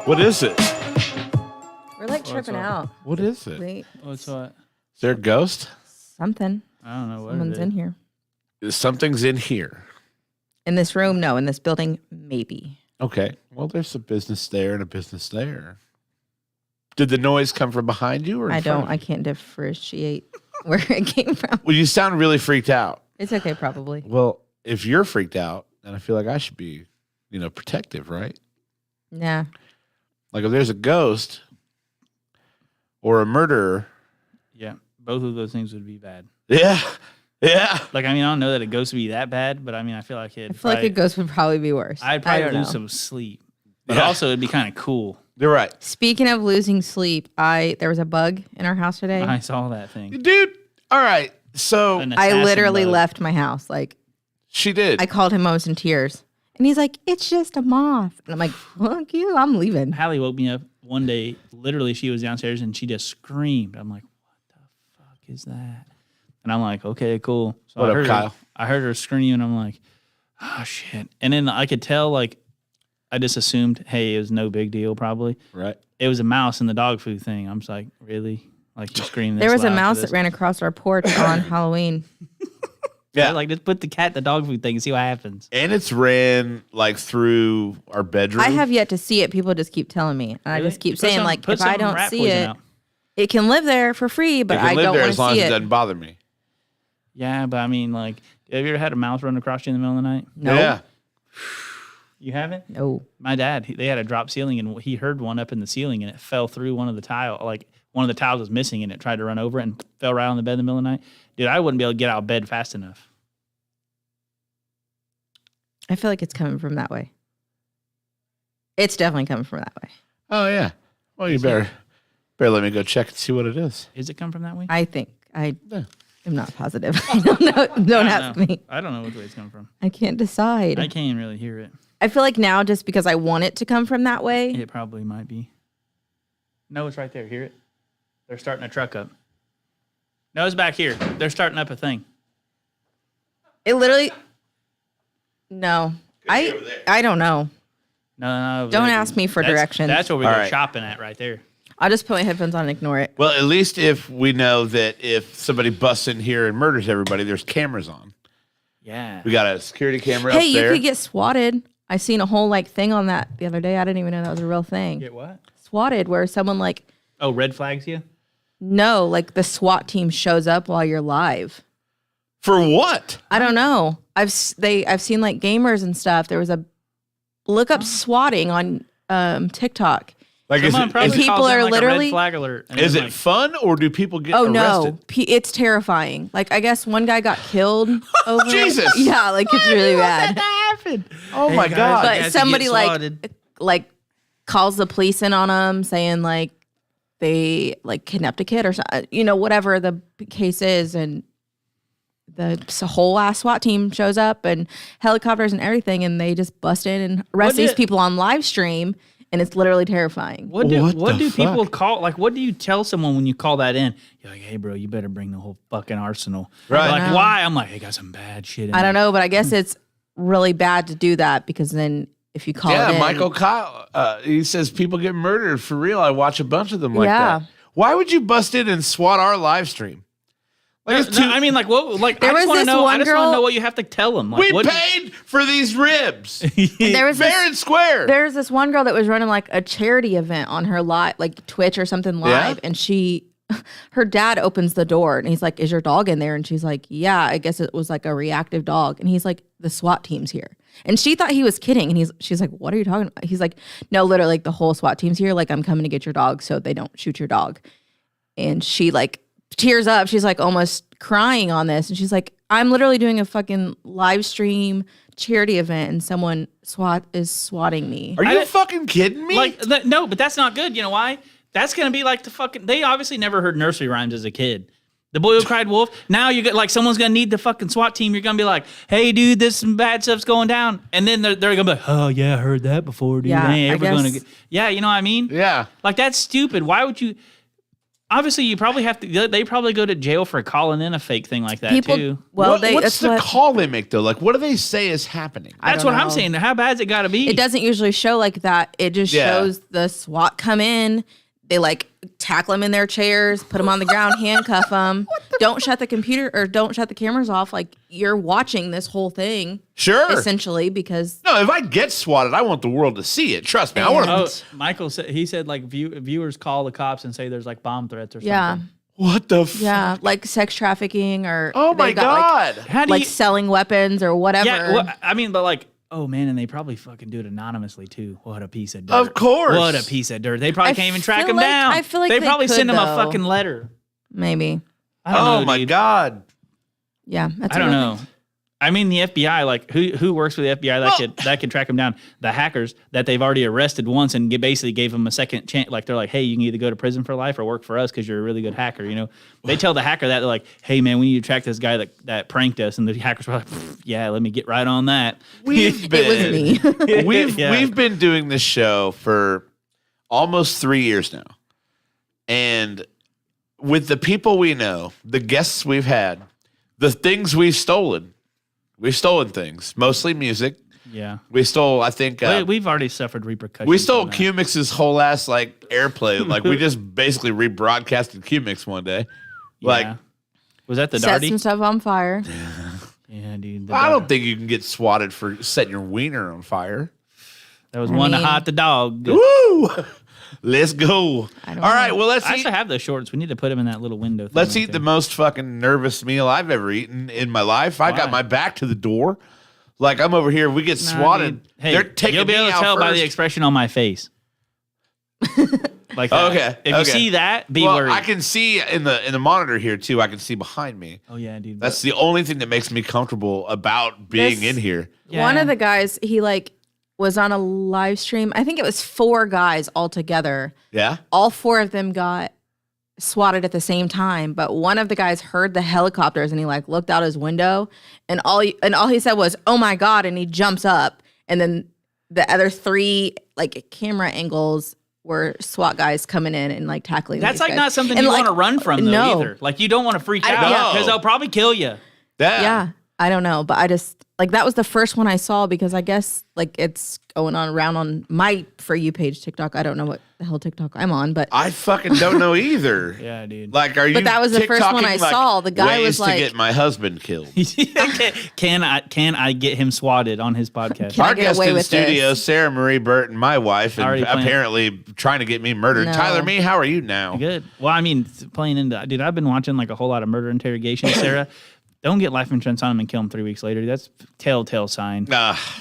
What is it? We're like tripping out. What is it? Wait, What's what? Is there a ghost? something. I don't know what Someone's it is. in here. Something's in here. In this room, no. In this building, maybe. Okay. Well, there's a business there and a business there. Did the noise come from behind you or in I front don't. of I you? can't differentiate where it came from. Well, you sound really freaked out. It's okay, probably. Well, if you're freaked out, then I feel like I should be, protective, right? Nah. Like if there's a ghost or a murderer. Yeah, both of those things would be bad. Yeah. Yeah. Like, I mean, I don't know that a ghost would be that bad, but I mean, I feel like I feel like a ghost would probably be worse. I'd I probably don't lose know. some sleep, but Yeah. also it'd be kind of cool. You're right. Speaking of losing sleep, there was a bug in our house today. I saw that thing. Dude. All right. So An I assassin literally bug. left my house. Like, she did. I called him. I was in tears. And he's like, it's just a moth. And I'm like, fuck you. I'm leaving. Hallie woke me up one day. Literally, she was downstairs and she just screamed. I'm like, what the fuck is that? And I'm like, okay, cool. So What I up, heard Kyle? Her, I heard her scream and I'm like, oh shit. And then I could tell, like, I just assumed, hey, it was no big deal probably. Right. It was a mouse in the dog food thing. I'm just like, really? Like, you screamed this There was a loud for mouse this? that ran across our porch on Halloween. Yeah. Like, just put the cat in the dog food thing and see what happens. And it's ran like through our bedroom. I have yet to see it. People just keep telling me. And I just keep Put saying, some- like, put if I some don't rat see poison it, out. it can live there for free, but It can I live don't there want as to long as see it it. doesn't bother me. Yeah, but I mean, like, have you ever had a mouse run across you in the middle of the night? No. Yeah. You haven't? No. My dad, they had a drop ceiling, and he heard one up in the ceiling, and it fell through one of the tile. Like, one of the tiles was missing, and it tried to run over it and fell right on the bed in the middle of the night. Dude, I wouldn't be able to get out of bed fast enough. I feel like it's coming from that way. It's definitely coming from that way. Oh yeah. Well, you better let me go check and see what it is. Is it come from that way? I think. I Yeah. am not positive. I don't know. Don't ask me. I don't know which way it's coming from. I can't decide. I can't even really hear it. I feel like now, just because I want it to come from that way, It probably might be. No, it's right there. Hear it? They're starting a truck up. No, it's back here. They're starting up a thing. it literally. No, I don't know. No. Don't ask me for directions. That's where we All go right. shopping at right there. I'll just put my headphones on and ignore it. Well, at least if we know that if somebody busts in here and murders everybody, there's cameras on. Yeah. We got a security camera Hey, up you there. could get swatted. I seen a whole thing on that the other day. I didn't even know that was a real thing. Get what? Swatted, where someone Oh, red flags you? no, the SWAT team shows up while you're live. For what? I don't know. I've seen gamers and stuff. There was a look up swatting on TikTok. Like, Someone is probably And people calls in, are like, a literally- red flag alert. And it then, like, fun or do people get Oh arrested? no, it's terrifying. Like, I guess one guy got killed over it. Jesus. Yeah, it's really bad. happened? Oh Hey, my guys, God. I But guess you somebody get swatted. calls the police in on them, saying they kidnapped a kid or something, whatever the case is, and the whole ass SWAT team shows up and helicopters and everything, and they just bust in and arrest these people on live stream, and it's literally terrifying. What do What the people fuck? call? Like, what do you tell someone when you call that in? You're like, hey, bro, you better bring the whole fucking arsenal. Right. They're like, know. why? I'm like, I got some bad shit in I don't there. know, but I guess it's really bad to do that, because then if you call it Yeah, in, Michael Kyle, he says people get murdered for real. I watch a bunch of them like Yeah. that. Why would you bust in and swat our live stream? Like, it's No, too, I mean, like, what? Like, There I just was want to this know. one I just want to girl- know what you have to tell them. Like, we what? paid for these ribs. there was Fair and square. There's this one girl that was running a charity event on her live, Twitch or something live, Yeah? and her dad opens the door and he's like, "Is your dog in there?" And she's like, "Yeah, I guess it was a reactive dog." And he's like, "The SWAT team's here." And she thought he was kidding, and she's like, "What are you talking about?" He's like, "No, literally, the whole SWAT team's here. I'm coming to get your dog so they don't shoot your dog." And she tears up. She's almost crying on this, and she's like, "I'm literally doing a fucking live stream charity event and someone is swatting me. Are you fucking kidding me? Like, no, but that's not good. You know why? That's going to be like the fucking. They obviously never heard nursery rhymes as a kid. The Boy Who Cried Wolf. Now you get like someone's going to need the fucking SWAT team. You're going to be like, hey, dude, this some bad stuff's going down. And then they're going to be like, oh, yeah, I heard that before, dude. Yeah, Hey, I ever gonna guess. yeah, you know what I mean? yeah. Like, that's stupid. Why would you? Obviously, you probably have to. They probably go to jail for calling in a fake thing like that, People, too. well, What's that's the what call they make though? Like, what do they say is happening? That's don't what I'm know. saying. How bad's it got to be? it doesn't usually show like that. It just Yeah. shows the SWAT come in. They like tackle them in their chairs, put them on the ground, handcuff them. Don't shut the computer or don't shut the cameras off. Like you're watching this whole thing Sure. essentially because No, if I get swatted, I want the world to see it. Trust me. I want to. Oh, Michael said he said like viewers call the cops and say there's like bomb threats or something. yeah, What the? yeah, like sex trafficking or Oh my they've got, god. How do like you? selling weapons or whatever. Yeah, well, I mean, but like, oh man, and they probably fucking do it anonymously too. What a piece of dirt. Of course. What a piece of dirt. They probably I can't even track feel him like- down. I feel like they they probably could, send him a though. fucking letter. Maybe. I don't Oh know, my dude. god. Yeah, that's I don't what know. I mean, the FBI, like who works for the FBI that could track him down? The hackers that they've already arrested once and basically gave them a second chance. Like they're like, hey, you can either go to prison for life or work for us because you're a really good hacker. You know, they tell the hacker that they're like, hey man, we need to track this guy that pranked us, and the hackers were like, yeah, let me get right on that. We've It was me. We've been doing this show for almost 3 years now. And with the people we know, the guests we've had, the things we've stolen things, mostly music. Yeah. We stole, I think, We've already suffered repercussions. we stole from that. Q-Mix's whole ass like airplay. Like we just basically rebroadcasted Q-Mix one day. Like Yeah. Was that the Set Darty? some stuff on fire. Yeah, dude. I don't think you can get swatted for setting your wiener on fire. That was one to mean- hot the dog. Woo! Let's go. I All don't right, know. well let's I eat. still have those shorts. We need to put them in that little window. Thing Let's right eat the there. most fucking nervous meal I've ever eaten in my life. I got Why? my back to the door. Like I'm over here. We get Nah, swatted. dude. Hey, They're taking you'll be me able to out tell by the first. expression on my face. Like that. Okay, If you okay. see that, be Well, worried. I can see in the monitor here too. I can see behind me. oh yeah, dude. That's the only thing that makes me comfortable about being This- in here. One Yeah. of the guys, he like was on a live stream. I think it was 4 guys all together. Yeah. All 4 of them got swatted at the same time, but one of the guys heard the helicopters and he like looked out his window and all he said was, "Oh my god," and he jumps up, and then the other 3 like camera angles were SWAT guys coming in and like tackling That's these like guys. not something And, you like, want to run from though no. either. Like you don't want to freak I- out yeah. because they'll probably kill you. Yeah, I don't know, but I just like that was the first one I saw because I guess like it's going on around on my For You page TikTok. I don't know what the hell TikTok I'm on, but I fucking don't know either. Yeah, dude. Like, are you? But that was the first one I TikToking, like, saw. The guy ways was to like- get my husband killed. can I get him swatted on his podcast? Can I Our get guest away in the with studio, this? Sarah Marie Burton, my wife, and Already playing. apparently trying to get me murdered. No. Tyler, me, how are you now? Good. Well, I mean, playing into dude, I've been watching like a whole lot of murder interrogations. Sarah, don't get life insurance on him and kill him 3 weeks later. That's telltale sign.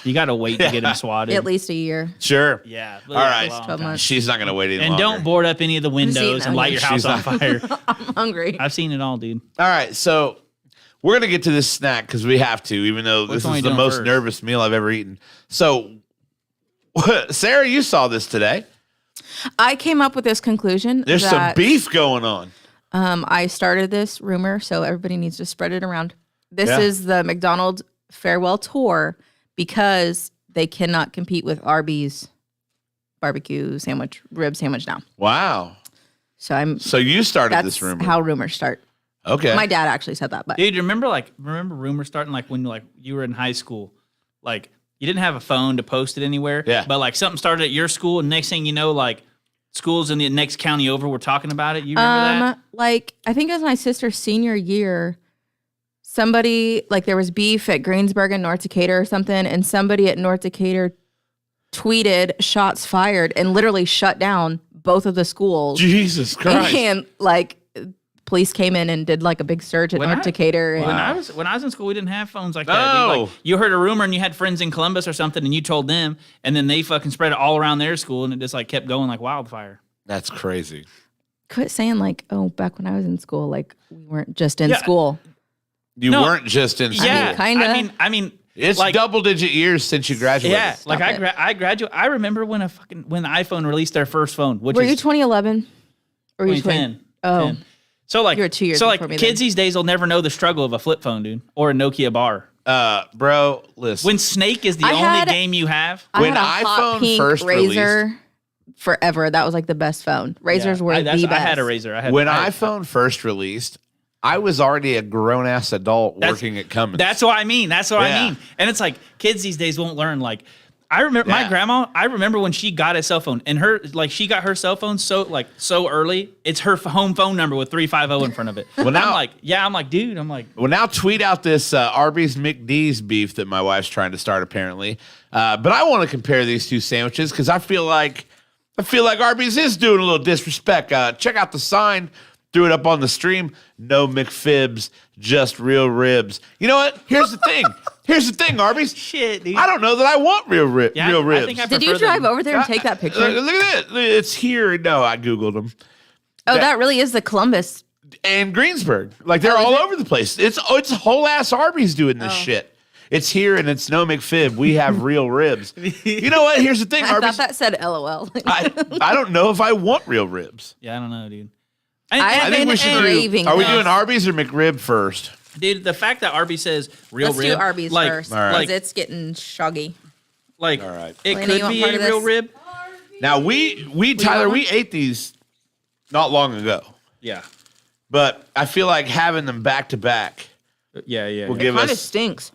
You got to wait to get him swatted. at least a year. Sure. Yeah. All right. 12 months. She's not going to wait any And longer. don't board up any of the windows seen and light your house She's on not- fire. I'm hungry. I've seen it all, dude. All right, so we're gonna get to this snack because we have to, even though Which this one are is you the doing most first? nervous meal I've ever eaten. So, Sarah, you saw this today. I came up with this conclusion. There's some that, beef going on. I started this rumor, so everybody needs to spread it around. This Yeah. is the McDonald's farewell tour because they cannot compete with Arby's barbecue sandwich, rib sandwich now. Wow. So you started that's this rumor. how rumors start. Okay. My dad actually said that, but Dude, remember rumors starting like when like you were in high school, like you didn't have a phone to post it anywhere. Yeah. But like something started at your school, and next thing you know, like schools in the next county over were talking about it. You remember that? like I think it was my sister's senior year. Somebody like there was beef at Greensburg and North Decatur or something, and somebody at North Decatur tweeted shots fired and literally shut down both of the schools. Jesus Christ. And like police came in and did like a big search at When North I- Decatur. And When I was in school, we didn't have phones like that. No. Dude. Like, you heard a rumor and you had friends in Columbus or something, and you told them, and then they fucking spread it all around their school, and it just like kept going like wildfire. That's crazy. quit saying like, oh, back when I was in school, like we weren't just in Yeah. school. You No. weren't just in school. Yeah, kinda. I mean, It's like, double-digit years since you graduated. yeah, like I graduated. I remember when when the iPhone released their first phone, which Were is you 2011? Or were you 2010. 20? Oh, 10. So like You were 2 years So like before me kids then. these days will never know the struggle of a flip phone, dude, or a Nokia bar. Bro, listen. When Snake is the I only had- game you have. I When had a hot iPhone pink first Razor forever. That was like the best phone. Razors were the best. I had a Razor. when iPhone first released, I was already a grown-ass adult working at Cummins. That's what I mean. That's what Yeah. I mean. And it's like kids these days won't learn. Like I remember my Yeah. grandma. I remember when she got a cell phone, and she got her cell phone so early. It's her home phone number with 350 in front of it. Well, now- I'm like, dude. I'm like, Well, now tweet out this Arby's McD's beef that my wife's trying to start, apparently. But I want to compare these two sandwiches because I feel like Arby's is doing a little disrespect. Check out the sign. Threw it up on the stream. No McFibs, just real ribs. You know what? Here's the thing. Arby's. shit, dude. I don't know that I want real ribs. Yeah, real I ribs. think I Did you prefer drive them. over there and take that picture? Look at it. It's here. No, I Googled them. Oh, that really is the Columbus. And Greensburg. Like they're Oh, is all it? over the place. It's whole ass Arby's doing this shit. It's here and it's no McFib. We have real ribs. You know what? Here's the thing, I Arby's. thought that said LOL. I don't know if I want real ribs. Yeah, I don't know, dude. I think we should craving do. Are we this. doing Arby's or McRib first? Dude, the fact that Arby's says real Let's rib, do Arby's like, first All right. because like, it's getting shoggy. like, All right. it Lena, could you want be part a of real this? rib. Now we Tyler, want we ate these not long ago, Yeah, but I feel like having them back to back yeah. will yeah. give Kind of us. stinks.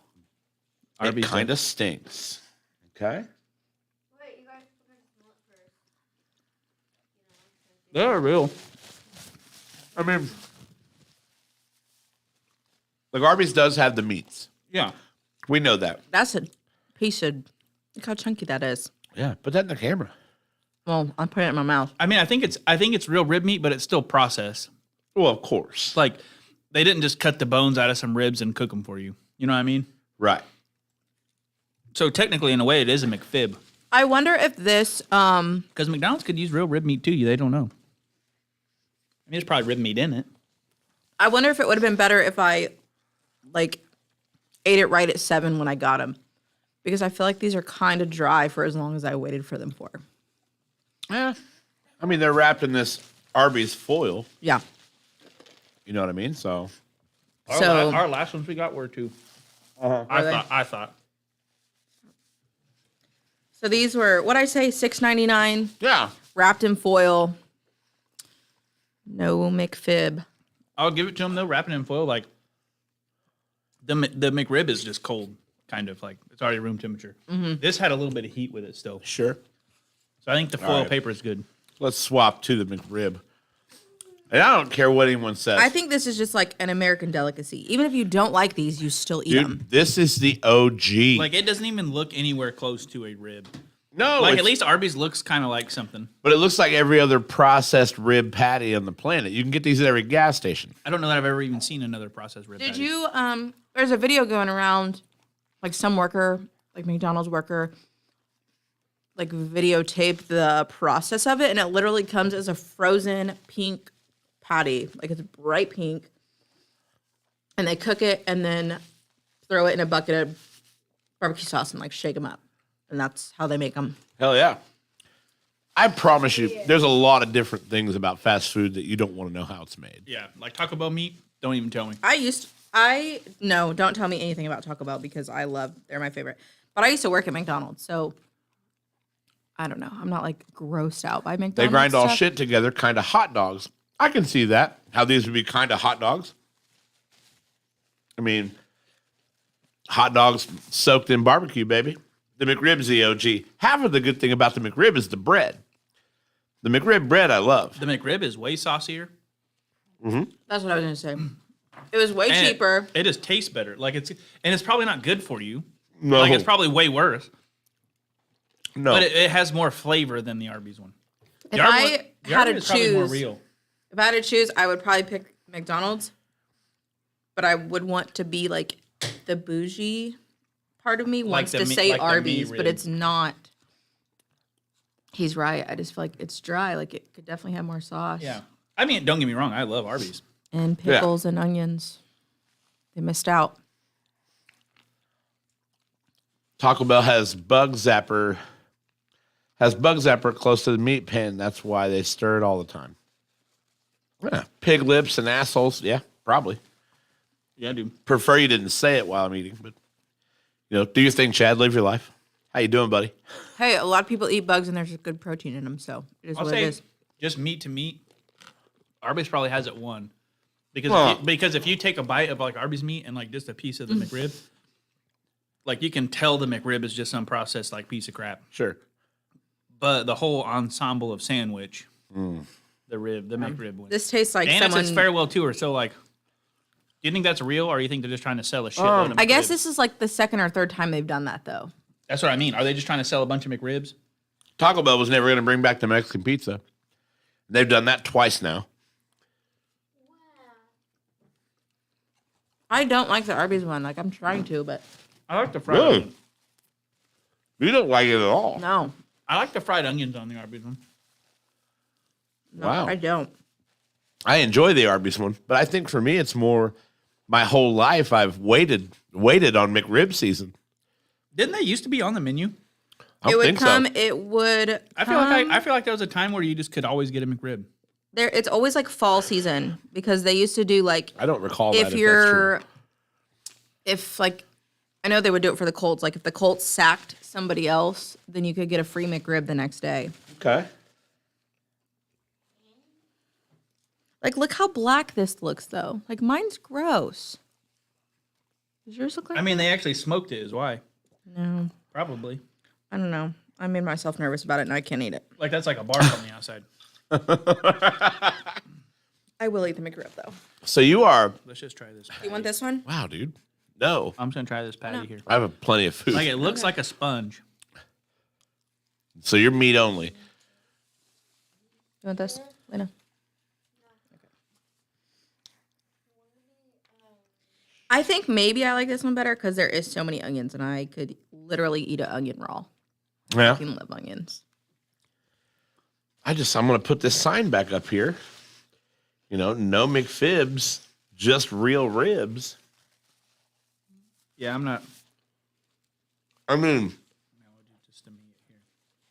It Arby's kind of stinks. Okay. They're real. I mean, like Arby's does have the meats. Yeah. We know that. That's a piece of. Look how chunky that is. Yeah, put that in the camera. Well, I'm putting it in my mouth. I mean, I think it's real rib meat, but it's still processed. Well, of course. It's like they didn't just cut the bones out of some ribs and cook them for you. You know what I mean? Right. So technically, in a way, it is a McFib I wonder if this. because McDonald's could use real rib meat too. They don't know. I mean, there's probably rib meat in it. I wonder if it would have been better if I, like, ate it right at 7 when I got them, because I feel like these are kind of dry for as long as I waited for them for. Yeah. I mean, they're wrapped in this Arby's foil. Yeah. You know what I mean? So. So Our last ones we got were too. Are they? I thought. So these were what I say, $6.99, Yeah. wrapped in foil. No McFib. I'll give it to them though, wrapping it in foil. Like the McRib is just cold, kind of like it's already room temperature. This had a little bit of heat with it still, Sure. so I think the foil right. paper is good. Let's swap to the McRib. And I don't care what anyone says. I think this is just like an American delicacy. Even if you don't like these, you still eat them. Dude, this is the OG. Like it doesn't even look anywhere close to a rib. no, Like it's- at least Arby's looks kind of like something. but it looks like every other processed rib patty on the planet. You can get these at every gas station. I don't know that I've ever even seen another processed rib. Did patty. you there's a video going around, like some worker, like McDonald's worker, like videotape the process of it, and it literally comes as a frozen pink patty. Like it's bright pink. And they cook it and then throw it in a bucket of barbecue sauce and like shake them up. And that's how they make them. Hell yeah. I promise you, there's a lot of different things about fast food that you don't want to know how it's made. Yeah, like Taco Bell meat. Don't even tell me. No, don't tell me anything about Taco Bell because they're my favorite. But I used to work at McDonald's, so I don't know. I'm not like grossed out by McDonald's. They grind all stuff. shit together, kind of hot dogs. I can see that, how these would be kind of hot dogs. I mean, hot dogs soaked in barbecue, baby. The McRib's the OG. Half of the good thing about the McRib is the bread. The McRib bread I love. The McRib is way saucier. That's what I was gonna say. It was way and cheaper. It just tastes better. Like it's probably not good for you. No. Like it's probably way worse. No. But it has more flavor than the Arby's one. If I had to is probably more choose, real. if I had to choose, I would probably pick McDonald's. But I would want to be like the bougie part of me wants the to me- say like the Arby's, me but rib. it's not. He's right. I just feel like it's dry. Like it could definitely have more sauce. Yeah. I mean, don't get me wrong. I love Arby's. And pickles and onions. They missed out. Taco Bell has bug zapper close to the meat pan. That's why they stir it all the time. Yeah. Pig lips and assholes. Yeah, probably. Yeah, dude. Prefer you didn't say it while I'm eating, but do your thing, Chad. Live your life. How you doing, buddy? Hey, a lot of people eat bugs and there's good protein in them, so it is I'll what it say is. just meat to meat. Arby's probably has it one. Well- Because if you take a bite of like Arby's meat and like just a piece of the McRib, like you can tell the McRib is just some processed like piece of crap. Sure. But the whole ensemble of sandwich, the McRib wins. This tastes like And someone. it's farewell tour. So like, do you think that's real, or you think they're just trying to sell a shitload of I guess McRibs? this is like the second or third time they've done that, though. That's what I mean. Are they just trying to sell a bunch of McRibs? Taco Bell was never going to bring back the Mexican pizza. They've done that twice now. I don't like the Arby's one. Like, I'm trying to, but I like the fried Really? onions. You don't like it at all. no. I like the fried onions on the Arby's one. No, Wow. I don't. I enjoy the Arby's one, but I think for me it's more my whole life I've waited on McRib season. Didn't they used to be on the menu? I It don't would think come. so. It would. I feel like there was a time where you just could always get a McRib. There. It's always like fall season because they used to do like I don't recall that. if If that's you're, true. if like, I know they would do it for the Colts. Like if the Colts sacked somebody else, then you could get a free McRib the next day. Okay. Like, look how black this looks, though. Like mine's gross. Does yours look like? I mean, they actually smoked it, is why. No, Probably. I don't know. I made myself nervous about it, and I can't eat it. Like that's like a bark on the outside. I will eat the McRib though. So you are. Let's just try this. You want this one? Wow, dude. No, I'm just gonna try this patty here. I have plenty of food. Like it looks like a sponge. So you're meat only. You want this, Lena? I think maybe I like this one better because there is so many onions, and I could literally eat an onion raw. Yeah. I can live onions. I'm gonna put this sign back up here. No McFibs, just real ribs. Yeah, I'm not. I mean, Just a minute here.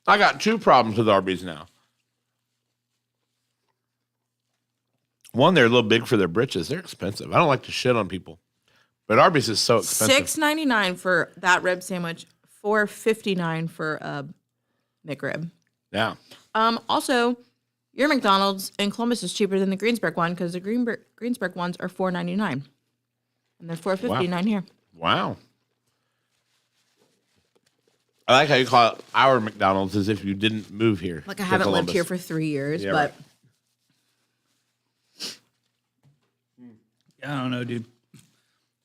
I got two problems with Arby's now. One, they're a little big for their britches. They're expensive. I don't like to shit on people, but Arby's is so expensive. $6.99 for that rib sandwich. $4.59 for a McRib. Yeah. Also, your McDonald's in Columbus is cheaper than the Greensburg one because the Greensburg ones are $4.99, and they're $4.59 here. Wow. I like how you call it our McDonald's as if you didn't move here. Like I to haven't lived Columbus. here for 3 years, Yeah, but Yeah, I don't know, dude.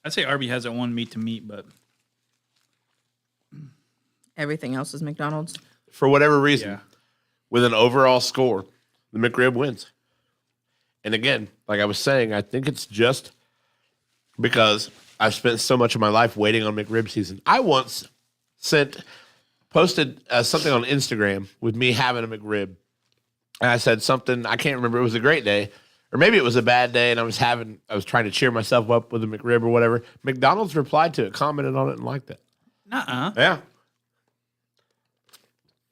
I'd say Arby has it one meat to meat, but everything else is McDonald's. For whatever reason, yeah. with an overall score, the McRib wins. And again, like I was saying, I think it's just because I've spent so much of my life waiting on McRib season. I once posted something on Instagram with me having a McRib. And I said something, I can't remember, it was a great day. Or maybe it was a bad day and I was trying to cheer myself up with a McRib or whatever. McDonald's replied to it, commented on it, and liked it. Nuh-uh. Yeah.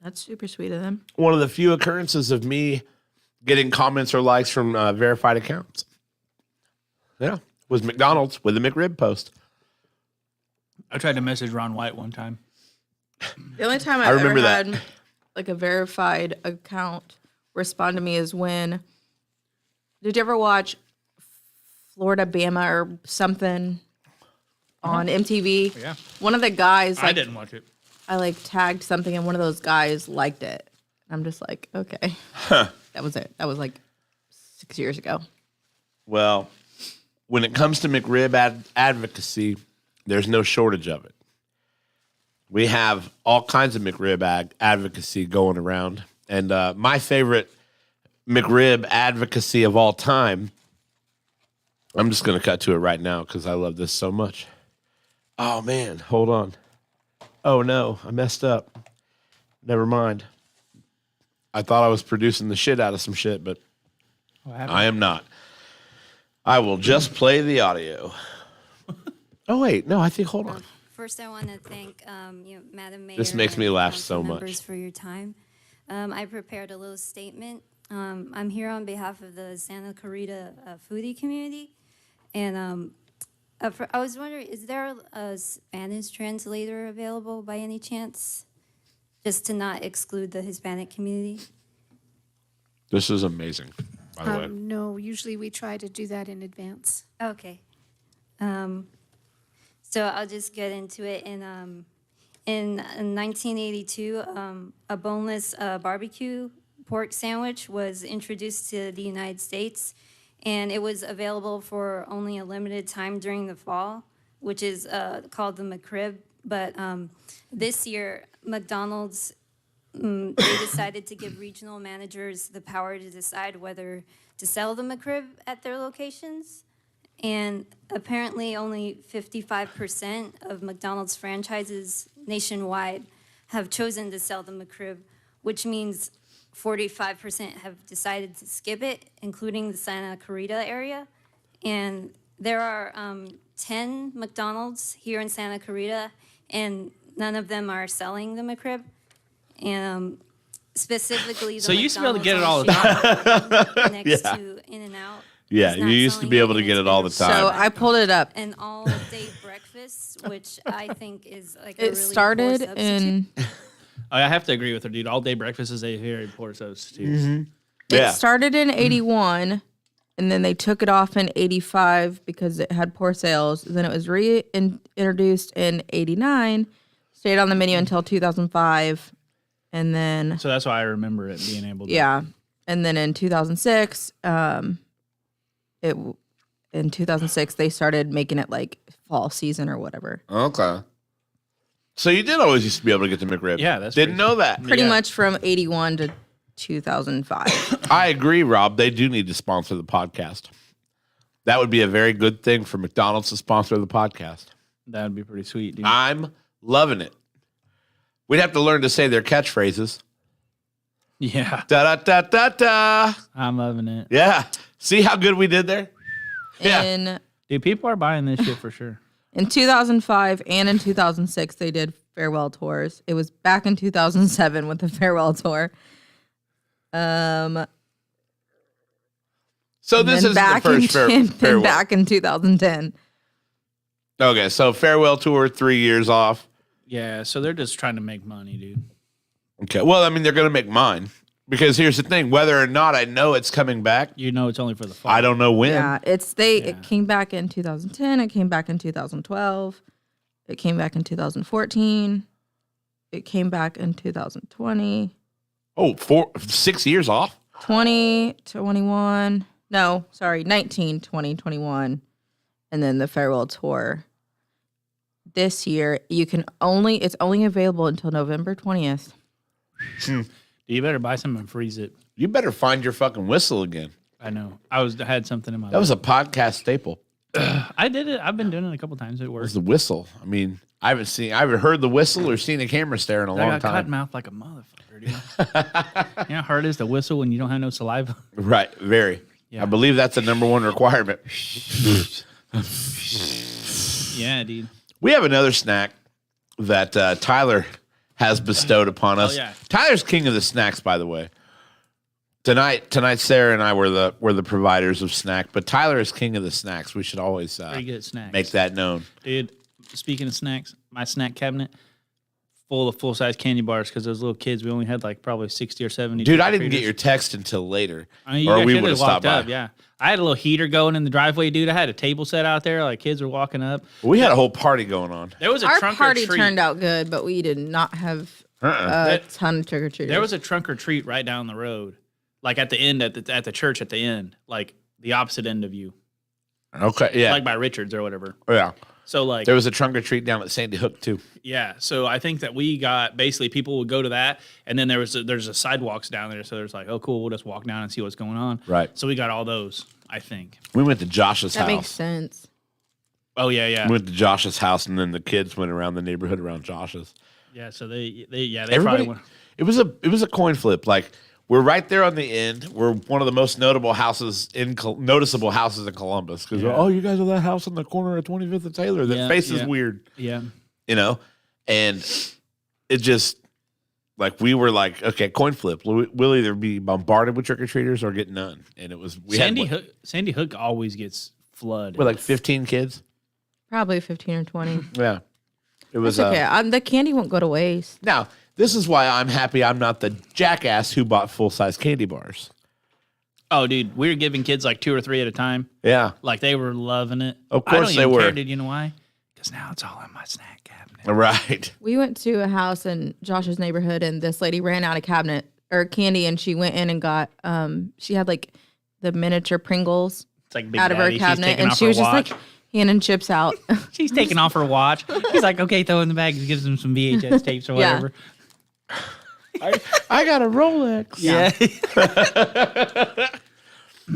That's super sweet of them. One of the few occurrences of me getting comments or likes from verified accounts. Yeah. Was McDonald's with a McRib post. I tried to message Ron White one time. The only time I I've ever remember that. had like a verified account respond to me is when. Did you ever watch Florida Bama or something on MTV? Yeah. One of the guys, I like, didn't watch it. I like tagged something and one of those guys liked it. I'm just like, okay. That was it. That was like 6 years ago. Well, when it comes to McRib advocacy, there's no shortage of it. We have all kinds of McRib advocacy going around. And my favorite McRib advocacy of all time, I'm just going to cut to it right now because I love this so much. Oh, man, hold on. Oh, no, I messed up. Never mind. I thought I was producing the shit out of some shit, but I am not. I will just play the audio. Oh, wait, no, hold on. First, I want to thank Madam Mayor. This makes me and laugh council so much. members for your time. I prepared a little statement. I'm here on behalf of the Santa Clarita foodie community, and I was wondering, is there a Spanish translator available by any chance, just to not exclude the Hispanic community? This is amazing, by the way. No, usually we try to do that in advance. Okay. So I'll just get into it. In 1982, a boneless barbecue pork sandwich was introduced to the United States, and it was available for only a limited time during the fall, which is called the McRib. But this year, McDonald's, they decided to give regional managers the power to decide whether to sell the McRib at their locations. And apparently only 55% of McDonald's franchises nationwide have chosen to sell the McRib, which means 45% have decided to skip it, including the Santa Clarita area. And there are 10 McDonald's here in Santa Clarita, and none of them are selling the McRib. And specifically, the So you used to be able to get it all the time. Next Yeah. to In-N-Out. Yeah, is you not used to selling be able it, to and get it's it all been the time. So I pulled it up. and all-day breakfast, which I think is like a It really started poor substitute. in I have to agree with her, dude. All day breakfast is a very poor substitute. Mm-hmm. Yeah. It started in 81, and then they took it off in 85 because it had poor sales. Then it was reintroduced in 89, stayed on the menu until 2005, and then, So that's why I remember it being able to. yeah. And then in 2006, in 2006, they started making it like fall season or whatever. Okay. So you did always used to be able to get the McRib. Yeah, that's Didn't crazy. know that. Pretty Yeah. much from 81 to 2005. I agree, Rob. They do need to sponsor the podcast. That would be a very good thing for McDonald's to sponsor the podcast. That would be pretty sweet, dude. I'm loving it. We'd have to learn to say their catchphrases. Yeah, Da da da da da. I'm loving it. Yeah. See how good we did there? Yeah. Dude, people are buying this shit for sure. In 2005 and in 2006, they did farewell tours. It was back in 2007 with the farewell tour. So this then is the back first in, farewell. back in 2010. Okay, so farewell tour, 3 years off. Yeah, so they're just trying to make money, dude. Okay. Well, I mean, they're going to make mine because here's the thing: whether or not I know it's coming back, You know it's only for the fall. I don't know when. Yeah, it came back in 2010. It came back in 2012. It came back in 2014. It came back in 2020. Oh, 6 years off. 20, 21. No, sorry, 19, 20, 21. And then the farewell tour. This year, it's only available until November 20th. You better buy some and freeze it. You better find your fucking whistle again. I know. I had something in my. That was a podcast staple. I did it. I've been doing it a couple times. It It was works. the whistle. I mean, I haven't heard the whistle or seen a camera stare in a I long got cotton time. mouth like a motherfucker, dude. You know how hard it is to whistle when you don't have no saliva? Right, very. Yeah. I believe that's the number one requirement. Yeah, dude. We have another snack that Tyler has bestowed upon us. yeah. Tyler's king of the snacks, by the way. Tonight, Sarah and I were the providers of snack, but Tyler is king of the snacks. We should always Pretty good at snacks. make that known. Dude, speaking of snacks, my snack cabinet full of full-size candy bars because those little kids, we only had like probably 60 or 70. Dude, I didn't get trick-or-treaters. your text until later, I mean, you or guys we should've would have stopped walked by. up, yeah. I had a little heater going in the driveway, dude. I had a table set out there, like kids were walking up. We had a whole party going on. There was a Our trunk party or treat. turned out good, but we did not have a That- ton of trick or treaters. There was a trunk or treat right down the road, like at the end at the church at the end, like the opposite end of you, Okay, yeah, like by Richards or whatever. yeah. So like There was a trunk or treat down at Sandy Hook too. yeah, so I think that we got basically people would go to that, and then there's a sidewalks down there, so there's like, oh cool, we'll just walk down and see what's going on. Right. So we got all those, I think. We went to Josh's that house. makes sense. Oh yeah, We went to Josh's house, and then the kids went around the neighborhood around Josh's. yeah. So they probably Everybody, went. it was a coin flip. Like we're right there on the end. We're one of the most noticeable houses in Columbus because Yeah. oh, you guys are that house on the corner of 25th and Taylor that Yeah, faces yeah. weird. Yeah. you know, and it just like we were like, okay, coin flip. We'll either be bombarded with trick or treaters or get none. And it was Sandy Hook always gets flooded. with like 15 kids. Probably 15 or 20. Yeah, it was That's okay. The candy won't go to waste. Now, this is why I'm happy I'm not the jackass who bought full-size candy bars. Oh, dude, we were giving kids like 2 or 3 at a time. Yeah. Like they were loving it. Of I don't course they even were. care, dude. You know why? Because now it's all in my snack cabinet. Right. We went to a house in Josh's neighborhood, and this lady ran out of cabinet or candy, and she went in and got she had like the miniature Pringles It's like Big out of her Daddy. She's cabinet, taking and off she her was just watch. like handing chips out. She's taking off her watch. He's like, okay, throw it in the bag. He gives him some VHS tapes or Yeah. whatever. I got a Rolex. Yeah.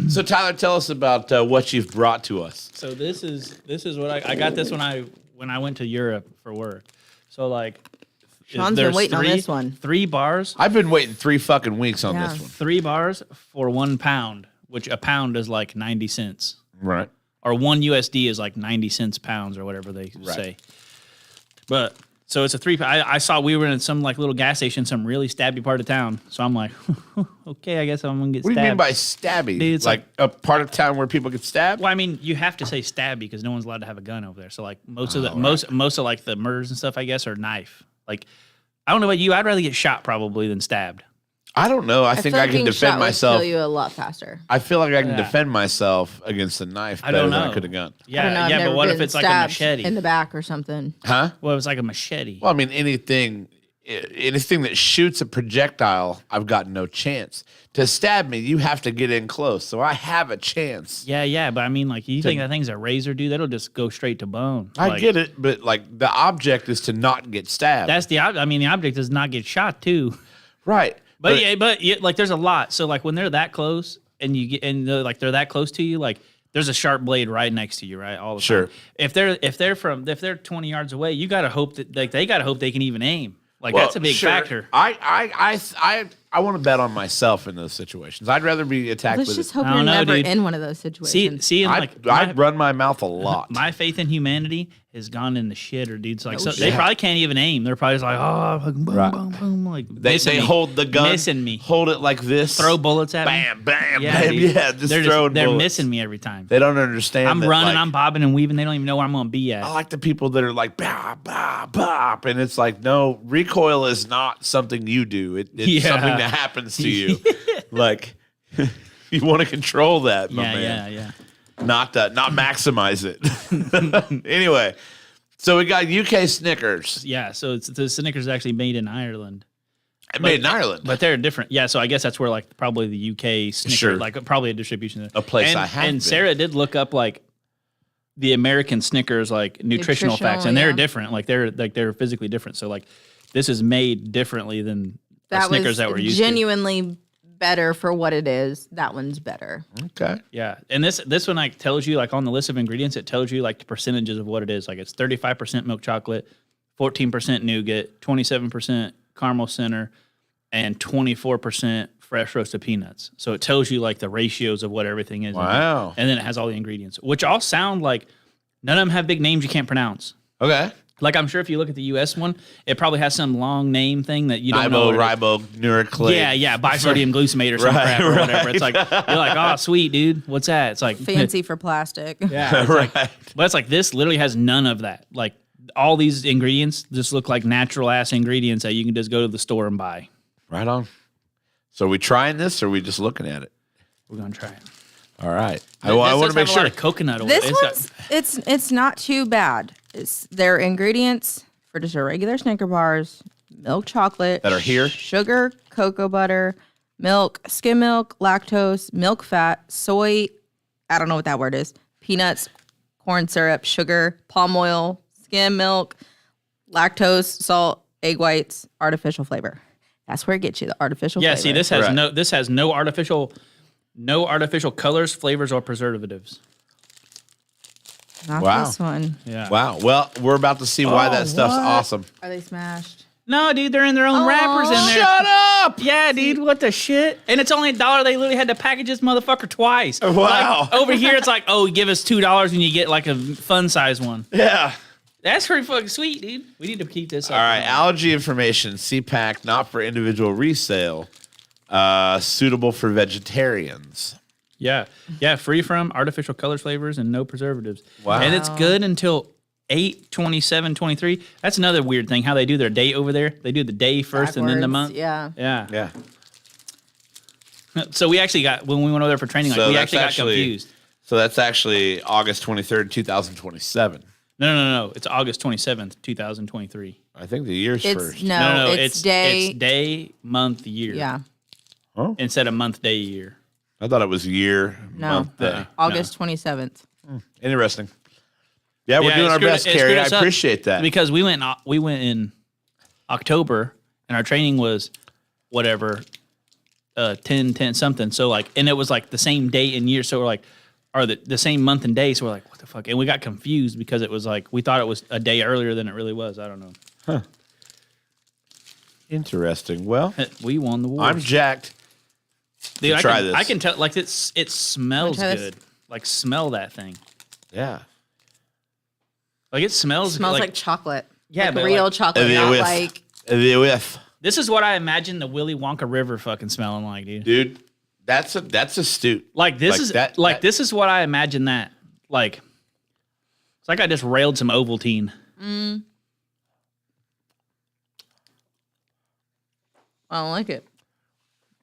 So, Tyler, tell us about what you've brought to us. So this is what I got this when I went to Europe for work. So like Sean's been there's waiting on this one. 3 bars. I've been waiting 3 fucking weeks on Yeah. this one. 3 bars for £1, which a pound is like 90 cents. Right. Or 1 USD is like 90 cents pounds or whatever they say. But so it's a 3. I saw we were in some like little gas station, some really stabby part of town. So I'm like, okay, I guess I'm gonna get What stabbed. do you mean by stabby? Dude, it's like a part of town where people get stabbed? Well, I mean, you have to say stabby because no one's allowed to have a gun over there. So like most of the most of like the murders and stuff, I guess, are knife. Like I don't know about you, I'd rather get shot probably than stabbed. I don't know. I think feel I like can being defend shot would myself. kill you a lot faster. I feel like I can Yeah. defend myself against a knife I better don't than I know. could a gun. I don't know, Yeah, I've yeah. never But what if been it's like a stabbed machete? in the back or something? Huh? Well, it's like a machete. Well, I mean, anything that shoots a projectile, I've got no chance. To stab me, you have to get in close, so I have a chance. Yeah, but I mean, like, you think that thing's a razor, dude? That'll just go straight to bone. I Like, get it, but like the object is to not get stabbed. That's the object does not get shot too. right. But like, there's a lot. So like, when they're that close and you get and they're that close to you, like, there's a sharp blade right next to you, right? All the Sure. time. If they're 20 yards away, you gotta hope that they gotta hope they can even aim. Like Well, that's a big sure. factor. I want to bet on myself in those situations. I'd rather be attacked Let's with just it. hope I you're don't know, never dude. in one of those situations. See, and like I'd run my mouth a lot. my faith in humanity has gone in the shitter, dude. It's like Oh, they shit. probably can't even aim. They're probably just like, oh, boom, Right. boom, boom, like they missing me. hold the gun, missing me. hold it like this, Throw bullets at me. bam, bam, Yeah, bam. dude. Yeah, just they're throwing they're bullets. missing me every time. They don't understand. I'm that, running, like, I'm bobbing and weaving. They don't even know where I'm gonna be at. I like the people that are like bop, bop, bop, and it's like, no, recoil is not something you do. It's Yeah. something that happens to you. Like you want to control that, my man. yeah. Not maximize it. Anyway, so we got UK Snickers Yeah, so the Snickers is actually made in Ireland. made in Ireland. But they're different. Yeah, so I guess that's where like probably the UK Snicker, Sure. like probably a distribution. A place and, I have And been. Sarah did look up like the American Snickers like nutritional facts, and they're yeah. different. Like they're physically different. So like this is made differently than the that Snickers was that we're used to. genuinely better for what it is. That one's better. Okay. Yeah, and this one like tells you like on the list of ingredients, it tells you like the percentages of what it is. Like it's 35% milk chocolate, 14% nougat, 27% caramel center, and 24% fresh roasted peanuts. So it tells you like the ratios of what everything is. in there. Wow. And then it has all the ingredients, which all sound like none of them have big names you can't pronounce. Okay. Like I'm sure if you look at the U.S. one, it probably has some long name thing that you don't know. Ribonucleic. Yeah, bisodium glutamate or some Right, crap or whatever. right. It's like you're like, oh, sweet dude, what's that? It's like Fancy for plastic. Yeah, it's Right. like, but it's like this literally has none of that. Like all these ingredients just look like natural ass ingredients that you can just go to the store and buy. Right on. So are we trying this or are we just looking at it? We're gonna try it. All right. I This want does to make have a lot sure. of coconut oil. This It's one's it's not too bad. It's their ingredients for just a regular Snicker bars: milk chocolate That are here? sugar, cocoa butter, milk, skim milk, lactose, milk fat, soy. I don't know what that word is. Peanuts, corn syrup, sugar, palm oil, skim milk, lactose, salt, egg whites, artificial flavor. That's where it gets you, the artificial yeah. flavor. See, this has Right. no artificial colors, flavors, or preservatives. Not Wow. this one. Yeah. Wow. Well, we're about to see why that stuff's awesome. Are they smashed? No, dude, they're in their own wrappers in there. Shut up! Yeah, dude, what the shit? And it's only $1. They literally had to package this motherfucker twice. Wow. Like, over here, it's like, oh, give us $2 and you get like a fun size one. Yeah. That's pretty fucking sweet, dude. We need to keep this up. All right, allergy information. CPAC, not for individual resale. Suitable for vegetarians. Yeah. Yeah. Free from artificial colors, flavors, and no preservatives. Wow. And it's good until 8/27/23. That's another weird thing. How they do their date over there. They do the day first and then the month. Yeah. Yeah. Yeah. So we actually got, when we went over there for training, So we that's actually got confused. So that's actually August 23rd, 2027. No. It's August 27th, 2023. I think the year's It's first. no, it's day. It's day, month, year. Yeah. Oh, Instead of month, day, year. I thought it was year, No. month, day. August 27th. Interesting. Yeah, we're doing it our screwed- best, it Carrie. screwed I us up appreciate that. because we went in October and our training was whatever 10 something. So like, and it was like the same date and year. So we're like, or the same month and day. So we're like, what the fuck? And we got confused because it was like we thought it was a day earlier than it really was. I don't know. Interesting. Well, We won the war. I'm jacked. Dude, try this. I can tell. Like it smells try good. this? Like smell that thing. Yeah. Like it smells. Smells like chocolate. Yeah, like but real like- chocolate, The not whiff. like The whiff. This is what I imagine the Willy Wonka River fucking smelling like, dude. Dude, that's astute. Like this Like is that- like that- this is what I imagine that like. It's like I just railed some Ovaltine. I don't like it.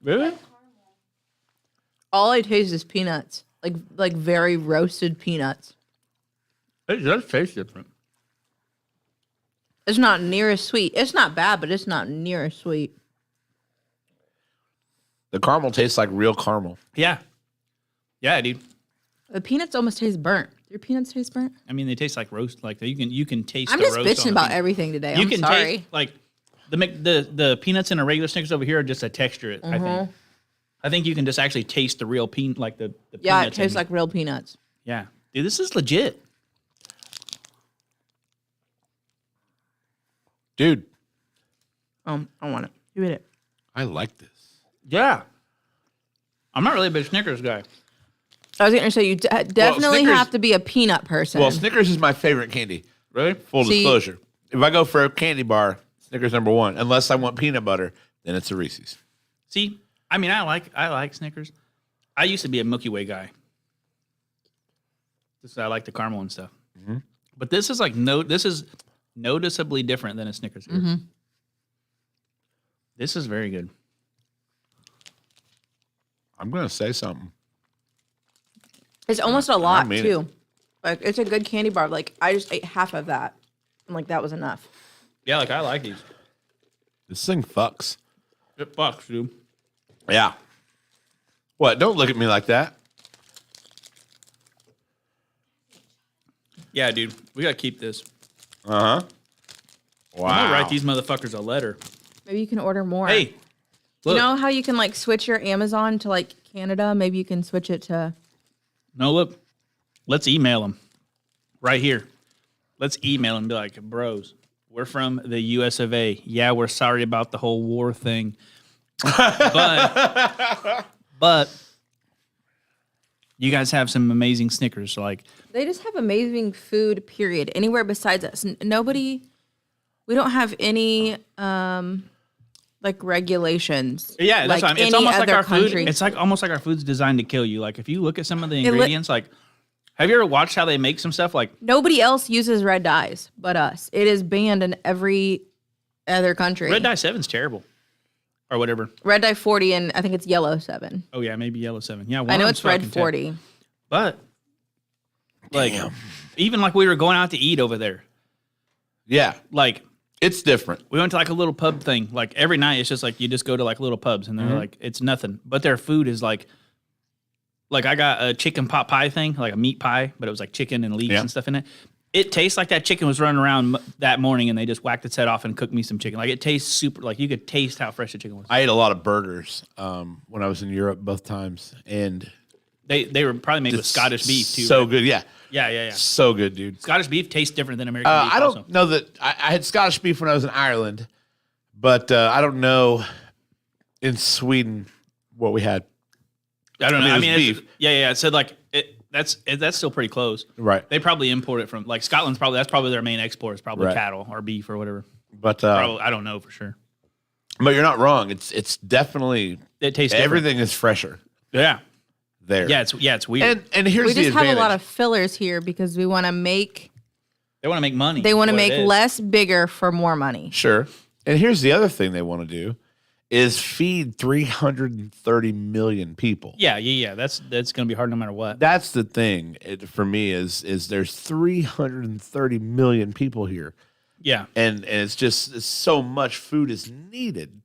Really? All I taste is peanuts, like very roasted peanuts. It does taste different. It's not near as sweet. It's not bad, but it's not near as sweet. The caramel tastes like real caramel. Yeah. Yeah, dude. The peanuts almost taste burnt. Your peanuts taste burnt? I mean, they taste like roast. Like you can taste. I'm the just roast on bitching the about peanut. everything today. You I'm can sorry. taste like the peanuts in a regular Snickers over here are just a texture. I think you can just actually taste the real peanut, like the Yeah, it peanuts tastes in- like real peanuts. Yeah, dude, this is legit. Dude, I want it. You eat it. I like this. Yeah, I'm not really a big Snickers guy. I was going to say you definitely Snickers- have to be a peanut person. Well, Snickers is my favorite candy. Really? Full See- disclosure. If I go for a candy bar, Snickers number one. Unless I want peanut butter, then it's a Reese's. See, I mean, I like Snickers. I used to be a Milky Way guy. I like the caramel and stuff. But this is like this is noticeably different than a Snickers. Here. This is very good. I'm going to say something. It's almost a lot mean too. Like it's a good candy bar. Like I just ate half of that, and like that was enough. Yeah, like I like these. This thing fucks. It fucks, dude. Yeah. What? Don't look at me like that. Yeah, dude, we gotta keep this. Uh huh. Wow. I'm gonna write these motherfuckers a letter. Maybe you can order more. Hey, you look. know how you can like switch your Amazon to like Canada? Maybe you can switch it to. No, look. Let's email them. Right here. Let's email them and be like, bros, we're from the US of A. Yeah, we're sorry about the whole war thing. But you guys have some amazing Snickers. Like, They just have amazing food. Period. Anywhere besides us, nobody. We don't have any like regulations. yeah, that's like what I mean. It's any almost like other our country. food. It's like almost like our food's designed to kill you. Like, if you look at some of the ingredients, like, have you ever watched how they make some stuff? Like, Nobody else uses red dyes but us. It is banned in every other country. Red Dye 7's terrible. Or whatever. Red dye 40, and I think it's yellow 7. Oh, yeah, maybe Yellow 7. Yeah, one I of know them's it's red fucking 40. But like, even like we were going out to eat over there. Yeah. Like It's different. we went to like a little pub thing. Like every night, it's just like you just go to like little pubs, and they're like it's nothing. But their food is like I got a chicken pot pie thing, like a meat pie, but it was like chicken and leeks Yeah. and stuff in it. It tastes like that chicken was running around that morning, and they just whacked its head off and cooked me some chicken. Like it tastes super. Like you could taste how fresh the chicken was. I ate a lot of burgers when I was in Europe both times. And They were probably made with Scottish beef too. So right? good. Yeah. Yeah. So good, dude. Scottish beef tastes different than American beef. I don't also. know that I had Scottish beef when I was in Ireland, but I don't know in Sweden what we had. I don't I mean, know. I it mean, was it's- beef. yeah. So like, That's still pretty close. Right. They probably import it from like Scotland's probably that's probably their main export is probably Right. cattle or beef or whatever. But Probably, I don't know for sure. but you're not wrong. It's definitely It tastes different. everything is fresher Yeah. there. Yeah, it's weird. and here's We the just have advantage. a lot of fillers here because we want to make. They want to make money. They want to What it make is. less bigger for more money. Sure. And here's the other thing they want to do is feed 330 million people. Yeah. That's going to be hard no matter what. That's the thing for me is there's 330 million people here. Yeah. And it's just so much food is needed.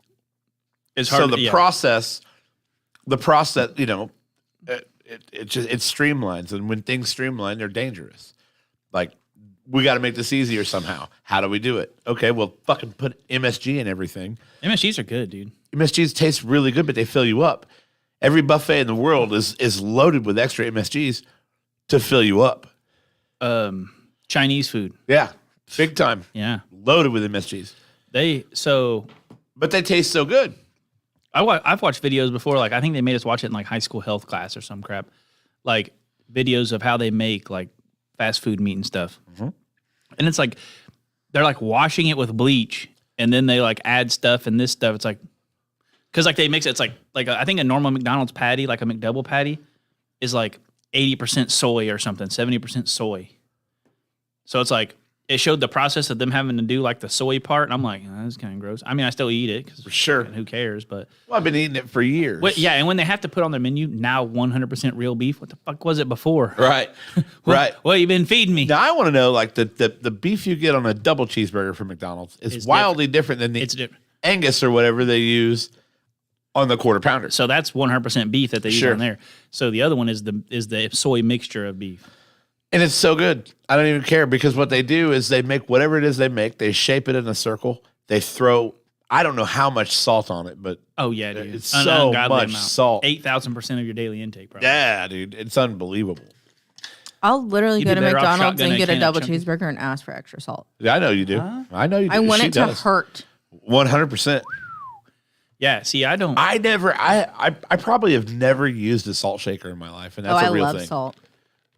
It's So hard. the process, you know, it streamlines, and when things streamline, they're dangerous. Like, we got to make this easier somehow. How do we do it? Okay, well, fucking put MSG in everything. MSGs are good, dude. MSGs taste really good, but they fill you up. Every buffet in the world is loaded with extra MSGs to fill you up. Chinese food. Yeah, big time. Yeah. Loaded with MSGs. But they taste so good. I've watched videos before. Like I think they made us watch it in like high school health class or some crap. Like videos of how they make like fast food meat and stuff. And it's like they're like washing it with bleach, and then they like add stuff and this stuff. It's like because like they mix it. It's like I think a normal McDonald's patty, like a McDouble patty, is like 80% soy or something, 70% soy. So it's like it showed the process of them having to do like the soy part, and I'm like, oh, that's kind of gross. I mean, I still eat it because Sure. who cares? But Well, I've been eating it for years. yeah, and when they have to put on their menu now 100% real beef, what the fuck was it before? Right. Right. Well, you've been feeding me. Now I want to know, like the beef you get on a double cheeseburger from McDonald's is It's wildly different than the It's different. Angus or whatever they use on the quarter pounder. So that's 100% beef that they use Sure. on there. So the other one is the soy mixture of beef. And it's so good. I don't even care because what they do is they make whatever it is they make, they shape it in a circle. They throw, I don't know how much salt on it, but Oh yeah, dude. It's An so ungodly much salt. 8,000% of your daily intake, probably. yeah, dude, it's unbelievable. I'll literally You'd go be to better off McDonald's and shotgunning a get a can of double chunky. cheeseburger and ask for extra salt. I know you do. I know you do. I want She it to does. hurt. 100%. Yeah. See, I don't. I probably have never used a salt shaker in my life, and that's I a real love thing. salt.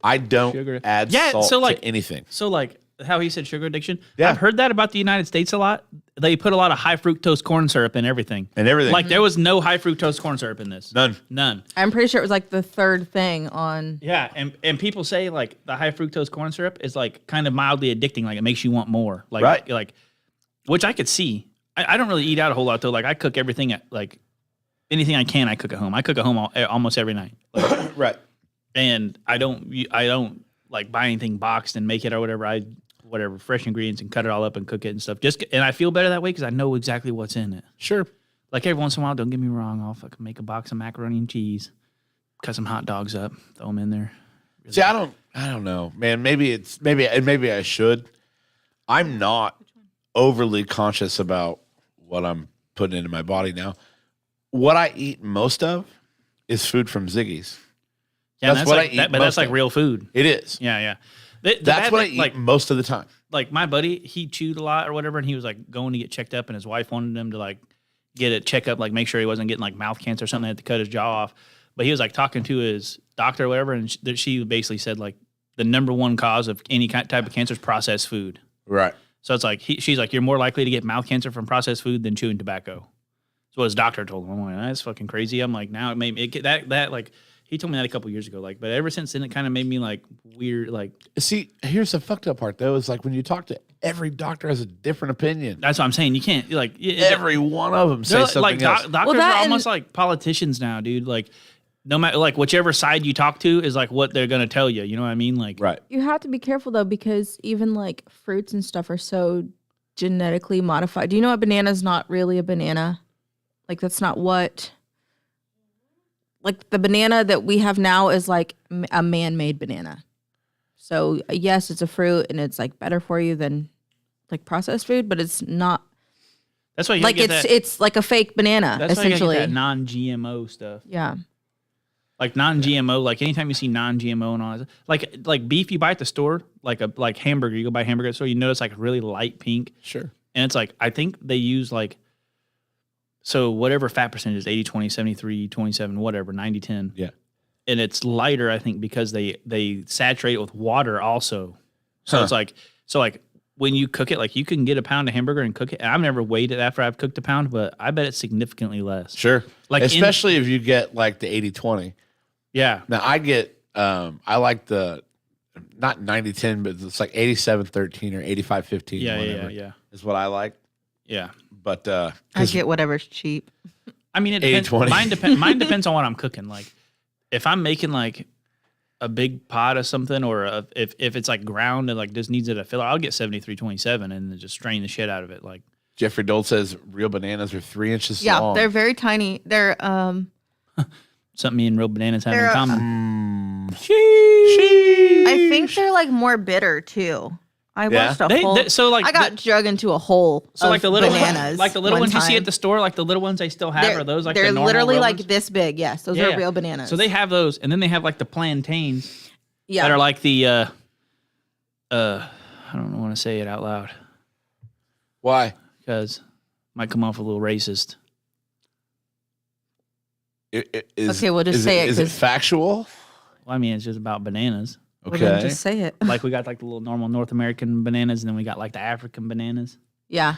I don't Sugar. add Yeah, salt so, like- to anything. So like how he said sugar addiction. Yeah. I've heard that about the United States a lot. They put a lot of high fructose corn syrup in everything. And everything. Like there was no high fructose corn syrup in this. None. I'm pretty sure it was like the third thing on. Yeah, and people say like the high fructose corn syrup is like kind of mildly addicting, like it makes you want more. Like Right. like which I could see. I don't really eat out a whole lot though. Like I cook everything at like anything I can. I cook at home. I cook at home almost every night. Like, Right. and I don't like buy anything boxed and make it or whatever. Whatever fresh ingredients and cut it all up and cook it and stuff. And I feel better that way because I know exactly what's in it. Sure. Like every once in a while, don't get me wrong, I'll fucking make a box of macaroni and cheese, cut some hot dogs up, throw them in there. See, I don't know, man. Maybe I should. I'm not overly conscious about what I'm putting into my body now. What I eat most of is food from Ziggy's. Yeah, and That's what like, I eat but that's most like of. real food. It is. Yeah, yeah. The That's bad what I thing- eat most of the time. Like my buddy, he chewed a lot or whatever, and he was like going to get checked up, and his wife wanted him to like get a checkup, like make sure he wasn't getting like mouth cancer or something. They had to cut his jaw off. But he was like talking to his doctor or whatever, and she basically said like the number one cause of any type of cancer is processed food. Right. So it's like she's like, you're more likely to get mouth cancer from processed food than chewing tobacco. That's what his doctor told him. I'm like, that's fucking crazy. I'm like, now it made me that like he told me that a couple years ago. Like, but ever since then, it kind of made me like weird. Like See, here's the fucked up part though. Is like when you talk to every doctor has a different opinion. that's what I'm saying. You can't like Every one of them they're says something else. doctors that are and- almost like politicians now, dude. Like no matter like whichever side you talk to is like what they're gonna tell you. You know what I mean? Like Right. You have to be careful though because even like fruits and stuff are so genetically modified. Do you know a banana's not really a banana? Like that's not what. Like the banana that we have now is like a man-made banana. So yes, it's a fruit and it's like better for you than like processed food, but it's not that's why you like get it's like a fake banana that's essentially. why you get that non-GMO stuff. Yeah. Like non-GMO, like anytime you see non-GMO and all that, like beef you buy at the store, like hamburger, you go buy a hamburger at the store, you notice like really light pink, Sure. and it's like I think they use like so whatever fat percentage is 80, 20, 73, 27, whatever, 90, 10. Yeah. and it's lighter, I think, because they saturate it with water also. So it's like when you cook it, like you can get a pound of hamburger and cook it. And I've never weighed it after I've cooked a pound, but I bet it's significantly less. Sure. Like especially if you get like the 80-20. Yeah. Now I get I like the not 90-10, but it's like 87-13 or 85-15. Yeah. Is what I like. Yeah. But I 'cause get whatever's cheap. I mean, it depends. 80-20. Mine depends on what I'm cooking. Like, if I'm making like a big pot of something, or if it's like ground and like just needs it a filler, I'll get 73-27 and then just strain the shit out of it. Like Jeffrey Dole says real bananas are 3 inches Yeah, long. they're very tiny. They're something me and real bananas have in They're, common. I think they're like more bitter too. I Yeah? watched a whole. So like I got drug into a hole. so of like the little bananas, like the little one ones you see time. at the store, like the little ones they still have, They're, are those like they're the normal literally real like ones? this big. Yes, those Yeah. are real bananas. So they have those, and then they have like the plantains yeah. that are like the I don't want to say it out loud Why? because might come off a little racist. Okay, we'll just is say it, Is it 'cause- Well, factual? I mean, it's just about bananas. Well, then Okay. just say it. Like we got like the little normal North American bananas, and then we got like the African bananas. Yeah.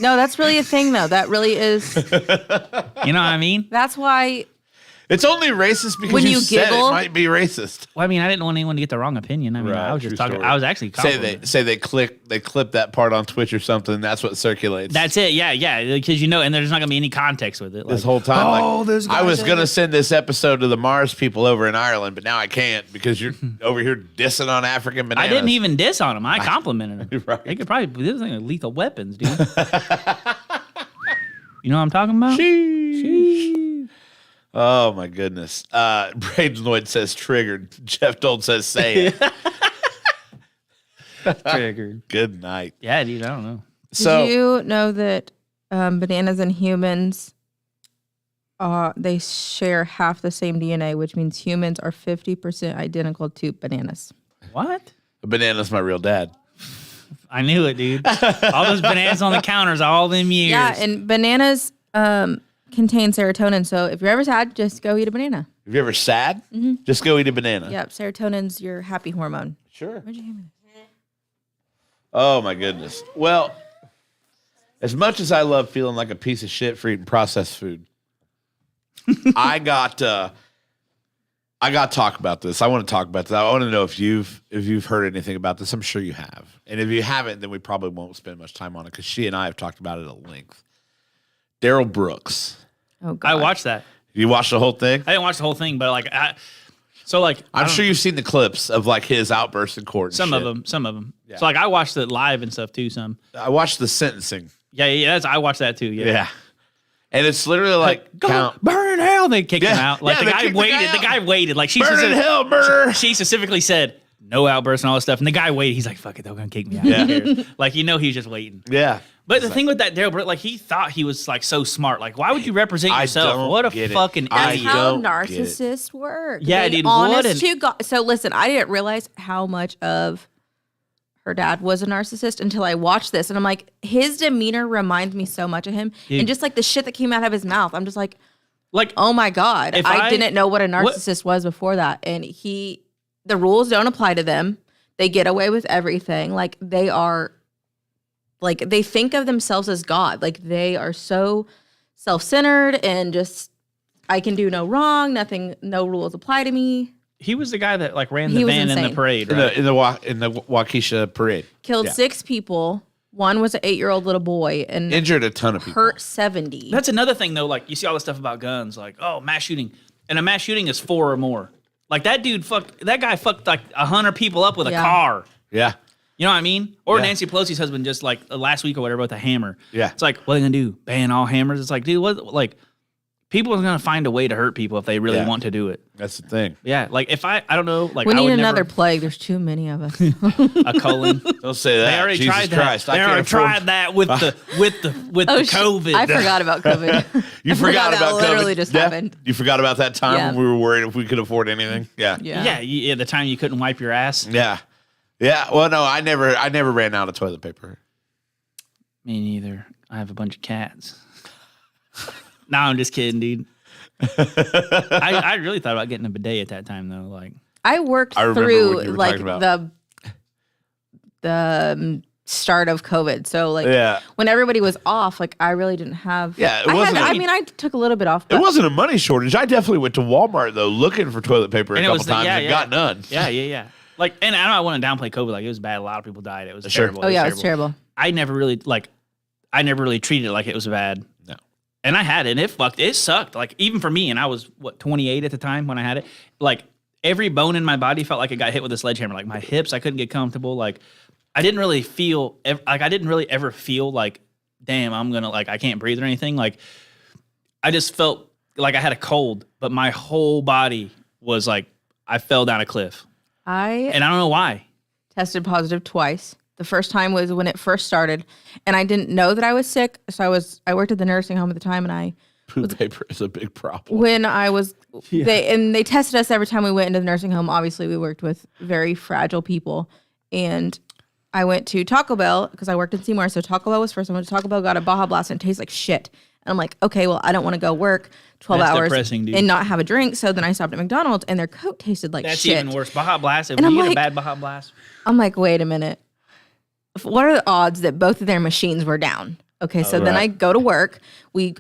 No, that's really a thing though. That really is. You know what I mean? That's why. It's only racist because When you you said giggle- it might be racist. Well, I mean, I didn't want anyone to get the wrong opinion. I mean, Right, I was just true talking. story. I was actually Say they clip that part on Twitch or something. That's what circulates. That's it. Yeah, because and there's not gonna be any context with it. this Like, whole time. oh, there's I guys was that- gonna send this episode to the Mars people over in Ireland, but now I can't because you're over here dissing on African I bananas. didn't even diss on them. I complimented them. Right. They could probably this thing is lethal weapons, dude. You know what I'm talking about? Oh my goodness. Braden Lloyd says triggered. Jeff Dold says say it. Triggered. Good night. Yeah, dude. I don't know. So Did you know that bananas and humans, they share half the same DNA, which means humans are 50% identical to bananas. What? a banana's my real dad. I knew it, dude. All those bananas on the counters all them years. Yeah, and bananas contain serotonin. So if you're ever sad, just go eat a banana. If you're ever sad, just go eat a banana. Yep, serotonin's your happy hormone. Sure. Where'd you give me Oh my goodness. Well, as much as I love feeling like a piece of shit for eating processed food, I got to talk about this. I want to talk about this. I want to know if you've heard anything about this. I'm sure you have. And if you haven't, then we probably won't spend much time on it because she and I have talked about it at length. Daryl Brooks. Oh, God. I watched that. You watched the whole thing? I didn't watch the whole thing, but like, I'm I don't- sure you've seen the clips of like his outbursts in court. And some shit. of them. Yeah. So like, I watched it live and stuff too. Some. I watched the sentencing. Yeah. I watched that too. Yeah. Yeah. And it's literally like Go burn in hell. They kicked him Yeah. out. Like Yeah, the they guy kicked the waited. guy The out. guy waited. Like she burn in specific- hell, murder. she specifically said no outbursts and all this stuff. And the guy waited. He's like, "Fuck it, they're gonna kick me out." Yeah. Who cares? Like he's just waiting. Yeah. But the thing with that Daryl Britt, like he thought he was like so smart. Like, why would you represent I yourself? don't What a get it. fucking I idiot! How don't get it. narcissists work. Yeah, They dude, what honest an- to God. So listen, I didn't realize how much of her dad was a narcissist until I watched this, and I'm like, his demeanor reminds me so much of him, Dude. and just like the shit that came out of his mouth, I'm just like, Like, oh my God, If I I- didn't know what a narcissist was before that, and the rules don't apply to them. They get away with everything. Like they are, like they think of themselves as God. Like they are so self-centered and just, I can do no wrong. Nothing, no rules apply to me. he was the guy that like ran He the was van in the insane. parade, In right? the Waukesha parade. Killed Yeah. 6 people. One was an 8-year-old little boy and Injured a ton of people. hurt 70. That's another thing though. Like you see all this stuff about guns, like mass shooting, and a mass shooting is 4 or more. Like that guy fucked like 100 people up with a Yeah. car. Yeah. You know what I mean? Or Yeah. Nancy Pelosi's husband just like last week or whatever with a hammer. Yeah. It's like, what are they gonna do? Ban all hammers? It's like, dude, what? Like, people are gonna find a way to hurt people if they really Yeah. want to do it. That's the thing. Yeah. Like if I don't know, like we I need would another never, plague. There's too many of us. a colon. Don't say that. They already Jesus tried Christ. that. I They can't already afford- tried that with the Oh, shit. COVID. I forgot about COVID. You I forgot that about literally COVID. just Yeah? happened. You forgot about that time Yeah. when we were worried if we could afford anything. Yeah. Yeah. Yeah, the time you couldn't wipe your ass. Yeah. Yeah. Well, no, I never ran out of toilet paper. Me neither. I have a bunch of cats. No, I'm just kidding, dude. I really thought about getting a bidet at that time though. Like I worked I remember through what you were like talking about. the start of COVID. So like Yeah. when everybody was off, like I really didn't have. Yeah, it I wasn't- I mean, I took a little bit off. But It wasn't a money shortage. I definitely went to Walmart though, looking for toilet paper a And it couple was the- times yeah, and yeah. got none. yeah. Like, and I don't want to downplay COVID. Like, it was bad. A lot of people died. It was Sure. terrible. Oh yeah, it was terrible. I never really treated it like it was bad. No. And I had it, and it sucked. Like, even for me, and I was, 28 at the time when I had it. Like, every bone in my body felt like it got hit with a sledgehammer. Like, my hips, I couldn't get comfortable. Like, I didn't really ever feel like, damn, I'm gonna, like, I can't breathe or anything. Like, I just felt like I had a cold, but my whole body was like, I fell down a cliff. And I don't know why. Tested positive twice. The first time was when it first started, and I didn't know that I was sick. So I worked at the nursing home at the time, and Poop paper is a big problem. when I was they tested us every time we went into the nursing home. Obviously, we worked with very fragile people, and I went to Taco Bell because I worked in Seymour. So Taco Bell was first. I went to Taco Bell, got a Baja Blast, and it tastes like shit. And I'm like, okay, well, I don't want to go work 12 That's hours depressing, dude. and not have a drink. So then I stopped at McDonald's, and their Coke tasted like That's shit. even worse. Baja Blast. If And you I'm get a like- bad Baja Blast, I'm like, wait a minute. What are the odds that both of their machines were down? Okay, so then I right. go to work.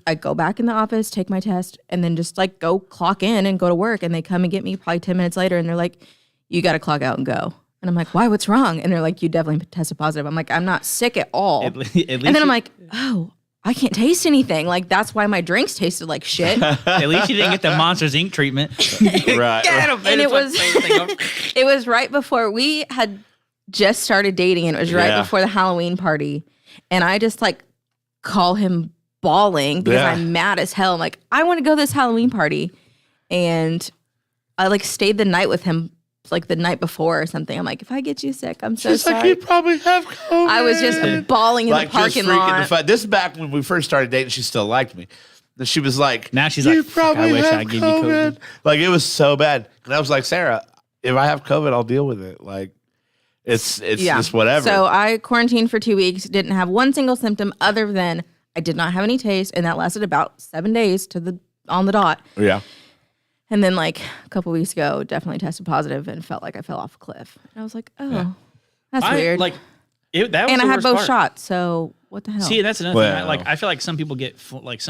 I go back in the office, take my test, and then just like go clock in and go to work. And they come and get me probably 10 minutes later, and they're like, you got to clock out and go. And I'm like, why? What's wrong? And they're like, you definitely tested positive. I'm like, I'm not sick at all. at least and then I'm like, oh, I can't taste anything. Like, that's why my drinks tasted like shit. at least you didn't get the Monsters Inc. treatment. Right. And it was right before we had just started dating, and it was right Yeah. before the Halloween party. And I just like call him bawling because Yeah. I'm mad as hell. I'm like, I want to go to this Halloween party. And I like stayed the night with him like the night before or something. I'm like, if I get you sick, I'm so She's like, sorry. you probably have COVID. I was just bawling in like the parking just freaking lot. the fight. This is back when we first started dating. She still liked me. And she was like, Now she's you like, fuck, I probably wish have I'd give you COVID. Like it was so bad. And I was like, Sarah, if I have COVID, I'll deal with it. Like it's just whatever. So I quarantined for 2 weeks, didn't have one single symptom other than I did not have any taste, and that lasted about 7 days on the dot. yeah. And then like a couple weeks ago, definitely tested positive and felt like I fell off a cliff. And I was like, oh, that's weird. Like, that was and the I had worst both part. shots, so what the hell? See, that's another thing. Well. I feel like some people get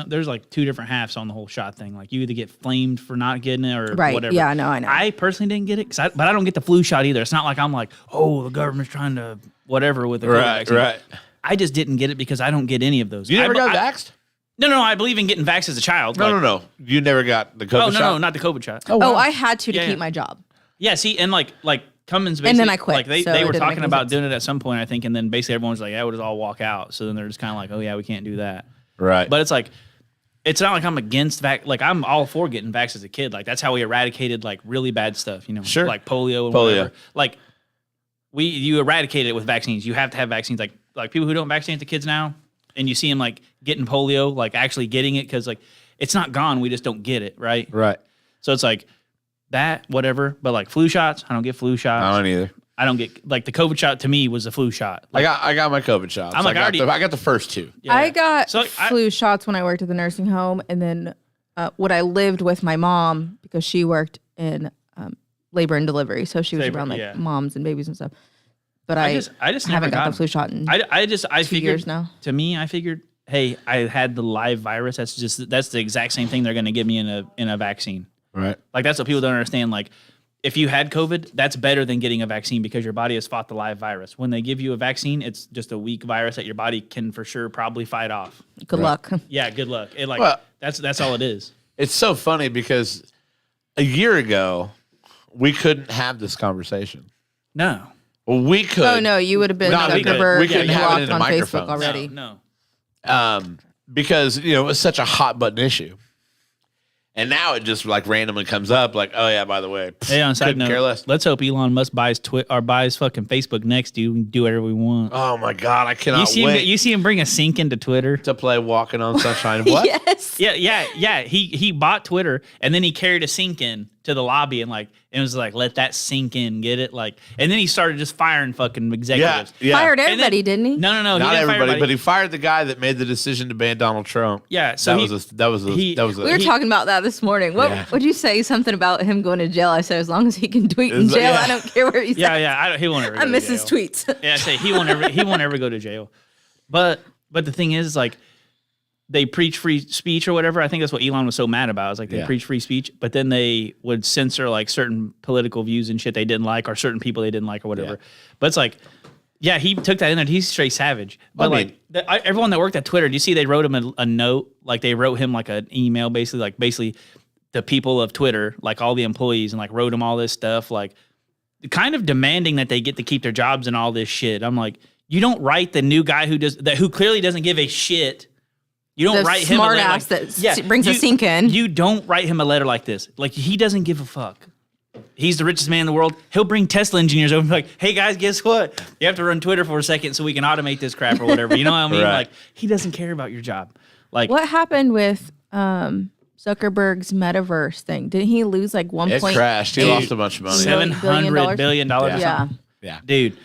there's like two different halves on the whole shot thing. Like you either get flamed for not getting it or Right. whatever. Yeah, no, I know. I personally didn't get it, but I don't get the flu shot either. It's not like I'm like, oh, the government's trying to whatever with the COVID Right, vaccine. right. I just didn't get it because I don't get any of those. You never got I- vaxxed? No. I believe in getting vaxxed as a child. No. You never got the COVID Oh, shot? no, not the COVID shot. Oh, I had to Yeah, keep yeah. my job. Yeah, see, and like Cummins basically, And then I quit, Like they so they it were didn't make talking any about sense. doing it at some point, I think, and then basically everyone's like, yeah, we'll just all walk out. So then they're just kind of like, oh yeah, we can't do that. Right. But it's like, it's not like I'm against like I'm all for getting vaxxed as a kid. Like that's how we eradicated like really bad stuff, you know, Sure. like polio and Polio. whatever. Like you eradicate it with vaccines. You have to have vaccines. Like people who don't vaccinate the kids now, and you see them like getting polio, like actually getting it because like it's not gone. We just don't get it, right? right. So it's like that, whatever. But like flu shots, I don't get flu shots. I don't either. I don't get like the COVID shot to me was a flu shot. I got my COVID shots. I'm like, I got the first two. Yeah. I got So, flu shots when I worked at the nursing home, and then when I lived with my mom because she worked in labor and delivery, so she was Labor, around like yeah. moms and babies and stuff. But I just never haven't got got the flu shot in I 2 figured years now. To me, I figured, hey, I had the live virus. That's the exact same thing they're going to give me in a vaccine. Right. Like that's what people don't understand. Like if you had COVID, that's better than getting a vaccine because your body has fought the live virus. When they give you a vaccine, it's just a weak virus that your body can for sure probably fight off. Good luck. Yeah, good luck. It like Well- that's all it is. It's so funny because a year ago we couldn't have this conversation. No. Well, we could. Oh no, you would have been No, we could- Zuckerberg we couldn't and have it blocked in the on microphones. Facebook already. No. Because it was such a hot button issue, and now it just like randomly comes up. Like, oh yeah, by the way, Hey, on side couldn't note, care less. let's hope Elon Musk buys buys fucking Facebook next, dude. We can do whatever we want. Oh my god, I cannot wait You see him bring a sink into Twitter. to play Walking on Sunshine. What? Yes. Yeah. He bought Twitter and then he carried a sink in to the lobby and it was like, let that sink in, get it? Like, and then he started just firing fucking executives. Yeah. Fired And then- everybody, didn't he? No, he Not didn't fire everybody, but he fired the guy that made the decision to ban Donald Trump. Yeah, so that was a We were he- talking about that this morning. What Yeah. would you say? Something about him going to jail? I said, as long as he can tweet in Is that- jail, yeah. I don't care where he's yeah, at. yeah. He won't ever. I go to miss his jail. tweets. Yeah, I say he won't ever go to jail. But the thing is, like, they preach free speech or whatever. I think that's what Elon was so mad about. It's like they Yeah. preach free speech, but then they would censor like certain political views and shit they didn't like, or certain people they didn't like, or whatever. Yeah. But it's like, yeah, he took that in there. He's straight savage. But I mean- everyone that worked at Twitter, do you see they wrote him a note? Like they wrote him like an email, basically the people of Twitter, like all the employees, and like wrote him all this stuff, like kind of demanding that they get to keep their jobs and all this shit. I'm like, you don't write the new guy who clearly doesn't give a shit. You don't The write him a smart letter ass like, that brings a sink in. You don't write him a letter like this. Like he doesn't give a fuck. He's the richest man in the world. He'll bring Tesla engineers over and be like, hey guys, guess what? You have to run Twitter for a second so we can automate this crap or whatever. You know what I mean? Right. Like he doesn't care about your job. Like What happened with Zuckerberg's metaverse thing? Didn't he lose like one It point? crashed. He lost a bunch of money. $700 billion or Yeah. Yeah. something. Yeah. Dude.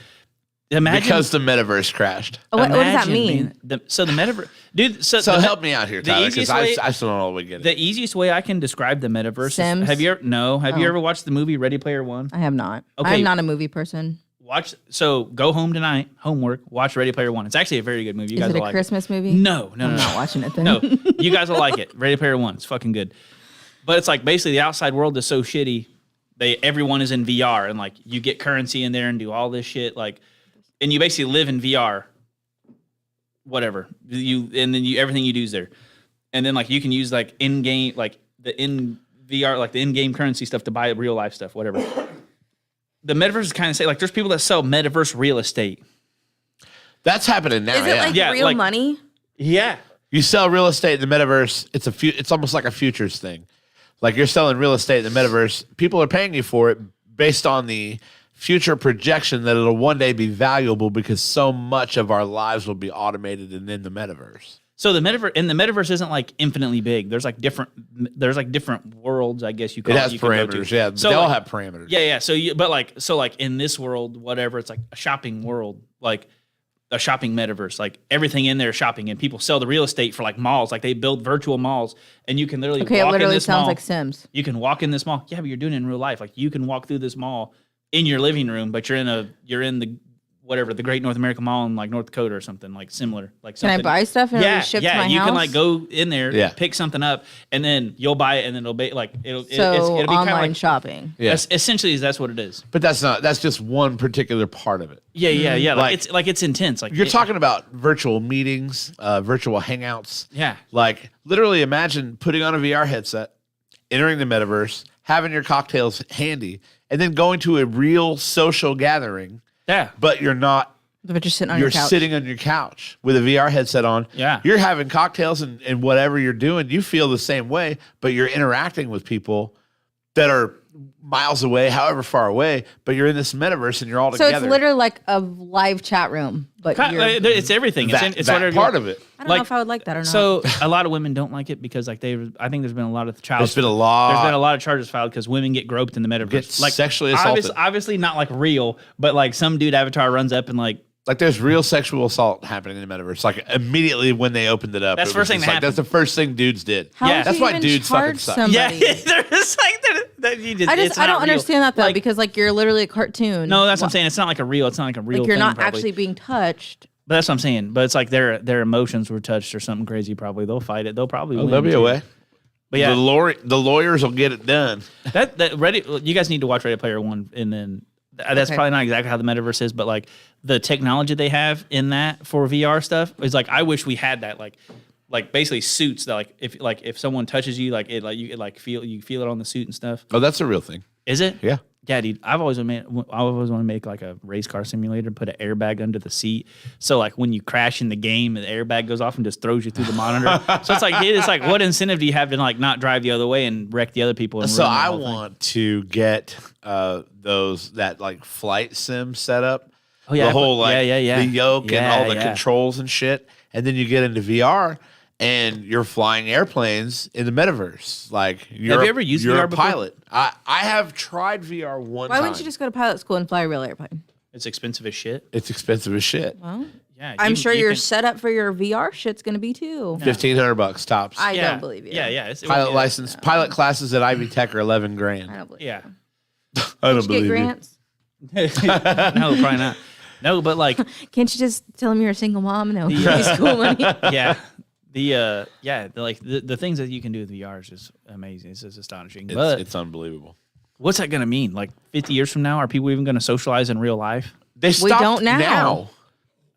Imagine Because the metaverse crashed. What does that imagine mean? being so the metaverse, dude. So Help me out here, the Tyler, because easiest I way- still don't always get it. The easiest way I can describe the metaverse Sims? is, have you Oh. ever watched the movie Ready Player One? I have not. Okay. I'm not a movie person. Go home tonight, homework, watch Ready Player One. It's actually a very good movie. You Is guys it will a like Christmas movie? it. No. I'm not watching it then. No, you guys will like it. Ready Player One. It's fucking good. But it's like basically the outside world is so shitty. Everyone is in VR and like you get currency in there and do all this shit like, and you basically live in VR. Whatever everything you do is there, and then like you can use like in game like the in VR like the in game currency stuff to buy real life stuff. Whatever. The metaverse is kind of say like there's people that sell metaverse real estate. That's happening now. Is it yeah. like Yeah, real like- money? Yeah. You sell real estate in the metaverse. It's almost like a futures thing. Like you're selling real estate in the metaverse. People are paying you for it based on the future projection that it'll one day be valuable because so much of our lives will be automated and in the metaverse. So the metaverse isn't like infinitely big. There's like different worlds, I guess you call It it. has you can go to. parameters. Yeah, So they all like- have parameters. Yeah. So in this world, whatever, it's like a shopping world, like a shopping metaverse, like everything in there is shopping, and people sell the real estate for like malls, like they build virtual malls, and you can literally Okay, it walk in literally this sounds mall. like Sims. You can walk in this mall. Yeah, but you're doing it in real life. Like you can walk through this mall in your living room, but you're in the whatever, the Great North American Mall in like North Dakota or something like similar. Like Can I something. buy stuff and it'll be shipped to my you house? can like go in there, Yeah. pick something up, and then you'll buy it, and then it'll be like it'll So it'll be kind online of like shopping. Yeah. essentially that's what it is. But that's just one particular part of it. Yeah. Like- Like it's intense. Like You're it- talking about virtual meetings, virtual hangouts. Yeah. Like literally imagine putting on a VR headset, entering the metaverse, having your cocktails handy, and then going to a real social gathering, Yeah. but you're not. But you're sitting on You're your couch. sitting on your couch with a VR headset on. Yeah. You're having cocktails and whatever you're doing, you feel the same way, but you're interacting with people that are miles away, however far away, but you're in this metaverse and you're all So together. it's literally like a live chat room, but you're, It's everything. It's that whatever part of it. I don't know if I would like that or not. So a lot of women don't like it because like I think there's been a lot of There's been a lot. There's been a lot of charges filed because women get groped in the metaverse. Get like sexually assaulted. Obviously not like real, but like some dude avatar runs up and like Like there's real sexual assault happening in the metaverse. Like immediately when they opened it up, That's it the first was thing just that like, that's the first thing dudes did. How yeah. would That's you why even dudes fucking charge suck. somebody? there's like that you just, it's I not don't real. understand that though, Like, because like you're literally a cartoon. no, that's what I'm saying. It's not like a real Like you're thing, not probably. actually being touched. But that's what I'm saying. But it's like their emotions were touched or something crazy. Probably they'll fight it. They'll probably win. There'll be a too. way. But yeah, The lawyers will get it done. that Ready. You guys need to watch Ready Player One, and then that's Okay. probably not exactly how the metaverse is, but like the technology they have in that for VR stuff is like I wish we had that. Like basically suits that if someone touches you feel it on the suit and stuff. Oh, that's a real thing. Is it? Yeah. Yeah, dude. I've always want to make like a race car simulator, put an airbag under the seat, so like when you crash in the game, the airbag goes off and just throws you through the monitor. So it's like, dude, it's like, what incentive do you have to like not drive the other way and wreck the other people? And So ruin the I whole thing? want to get that like flight sim setup. Oh, yeah, the whole like yeah. the yoke and all the Yeah. controls and shit. And then you get into VR and you're flying airplanes in the metaverse. Like, you're you ever used you're VR a before? pilot. I have tried VR one Why time. wouldn't you just go to pilot school and fly a real airplane? It's expensive as shit. It's expensive as shit. Well, Yeah, I'm sure your can- setup for your VR shit's going to be too. $1,500 tops. I yeah, don't believe you. Yeah, yeah. Pilot license. Pilot classes at Ivy Tech are $11,000. I don't believe Yeah. I don't you. Get believe you. grants? No, probably not. No, but like, Can't you just tell them you're a single mom and they'll give you school money? yeah, the things that you can do with VR is just amazing. It's just astonishing. But It's unbelievable. what's that going to mean? Like 50 years from now, are people even going to socialize in real life? They stopped don't now.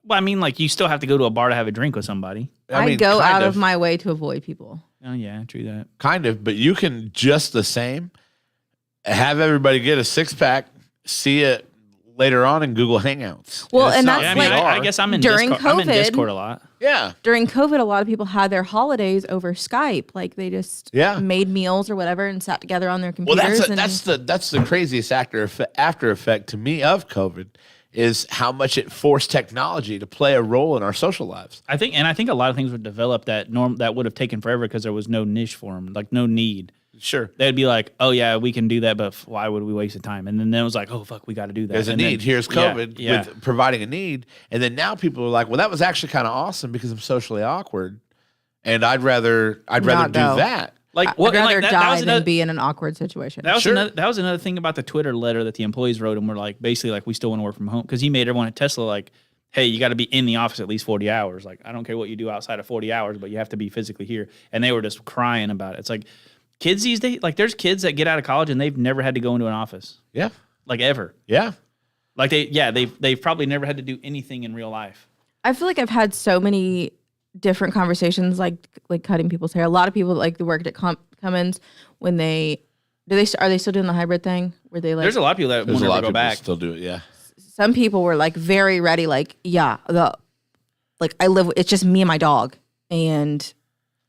Well, I mean, like you still have to go to a bar to have a drink with somebody. I mean, I go kind out of my way to avoid people. Oh yeah, true that. Kind of, but you can just the same have everybody get a 6-pack, see it later on in Google Hangouts. Well, it's and not that's Yeah, I mean, like- I guess I'm in During Discord. I'm in COVID- Discord a lot. Yeah. During COVID, a lot of people had their holidays over Skype. Like they just made meals or whatever and sat together on their Well, computers. that's the craziest after effect to me of COVID is how much it forced technology to play a role in our social lives. I think a lot of things would develop that would have taken forever because there was no niche for them, like no need. Sure. They'd be like, oh yeah, we can do that, but why would we waste the time? And then it was like, oh fuck, we got to do that. There's a And then- need. Here's Yeah, COVID yeah. with providing a need. And then now people are like, well, that was actually kind of awesome because I'm socially awkward. And I'd rather do Not go. that. Like I'd what? rather Like, that die was another. than be in an awkward situation. That was Sure. another. That was another thing about the Twitter letter that the employees wrote, and were like, basically, like, we still want to work from home because he made everyone at Tesla like, hey, you got to be in the office at least 40 hours. Like, I don't care what you do outside of 40 hours, but you have to be physically here. And they were just crying about it. It's like kids these days. Like, there's kids that get out of college and they've never had to go into an office, Yeah. like ever. Yeah. Like they've probably never had to do anything in real life. I feel like I've had so many different conversations, like cutting people's hair. A lot of people like that worked at Cummins when are they still doing the hybrid thing where they like? There's a lot of people that There's want a to lot of go people back. still do it. Yeah. Some people were like very ready, like I live. It's just me and my dog, and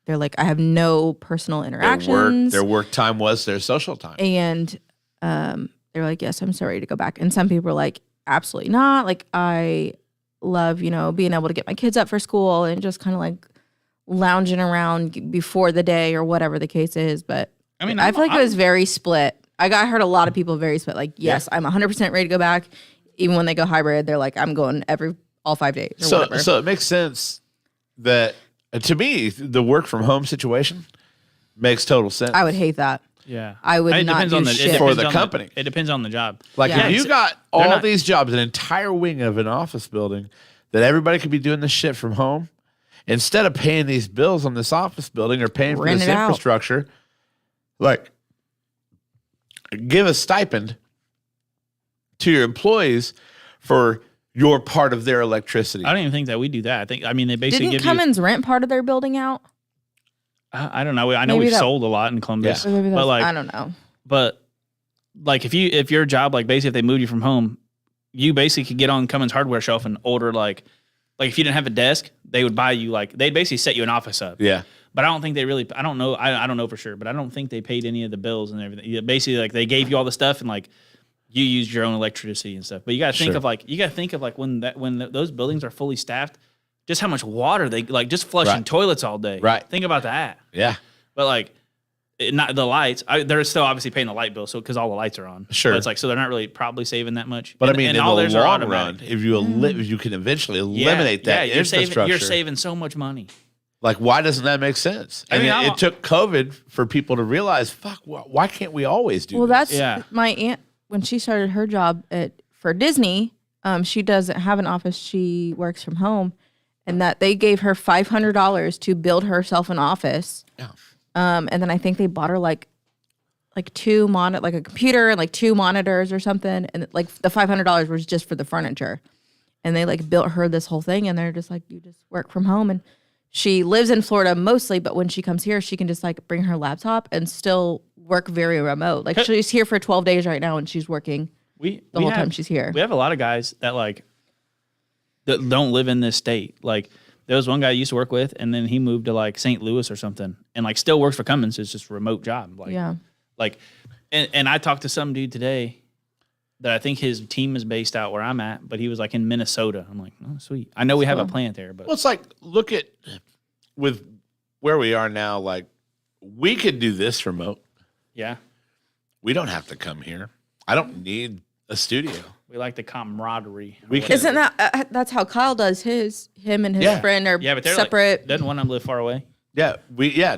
they're like, I have no personal interactions. Their work time was their social time. And they're like, yes, I'm so ready to go back. And some people are like, absolutely not. Like, I love, being able to get my kids up for school and just kind of like lounging around before the day or whatever the case is. But I mean, I feel like it was very split. I heard a lot of people very split. Like, yes, I'm 100% ready to go back. Even when they go hybrid, they're like, I'm going all 5 days or whatever. So it makes sense that to me, the work from home situation makes total sense. I would hate that. Yeah, I would It not depends do on the shit. it For depends the on company. It depends on the job. Like Yeah. if you got They're all not- these jobs, an entire wing of an office building that everybody could be doing this shit from home, instead of paying these bills on this office building or paying for Rent this it out. infrastructure, like give a stipend to your employees for your part of their electricity. I don't even think that we do that. I mean, they basically Didn't give Cummins rent part of their building out? you. I don't know. I know Maybe we've that- sold a lot in Columbus, Or maybe but that's, like, I don't know. but like if your job, like basically if they moved you from home, you basically could get on Cummins hardware shelf and order like if you didn't have a desk, they would buy you they'd basically set you an office up. Yeah. But I don't think they really. I don't know. I don't know for sure, but I don't think they paid any of the bills and everything. Basically, like they gave you all the stuff and like you used your own electricity and stuff. But you got to think Sure. of when those buildings are fully staffed, just how much water they just flushing Right. toilets all day. Right. Think about that. Yeah. But like, not the lights. They're still obviously paying the light bill, so because all the lights are on. Sure. But it's like so they're not really probably saving that much. But And- I mean, and in all the theirs are long automatic. run, if you can eventually Yeah, eliminate that yeah, infrastructure, you're saving so much money. like why doesn't that make sense? I And mean, it took COVID for people to realize, fuck, why can't we always do Well, this? that's Yeah. my aunt when she started her job for Disney. She doesn't have an office; she works from home, and that they gave her $500 to build herself an office. Yeah. And then I think they bought her like a computer and like 2 monitors or something, and like the $500 was just for the furniture, and they like built her this whole thing, and they're just like, you just work from home, and she lives in Florida mostly, but when she comes here, she can just like bring her laptop and still work very remote. Like she's here for 12 days right now, and she's working We the we whole have- time she's here. We have a lot of guys that that don't live in this state. Like there was one guy I used to work with, and then he moved to like St. Louis or something, and like still works for Cummins. It's just a remote job. Like Yeah. like, and I talked to some dude today that I think his team is based out where I'm at, but he was like in Minnesota. I'm like, oh sweet. I know we have a plant there, but Well, it's like look at with where we are now, like we could do this remote. Yeah. We don't have to come here. I don't need a studio. We like the camaraderie. or We whatever. can- Isn't that that's how Kyle does his? Him and his Yeah. friend are Yeah, but they're separate. Like, doesn't one of them live far away? Yeah.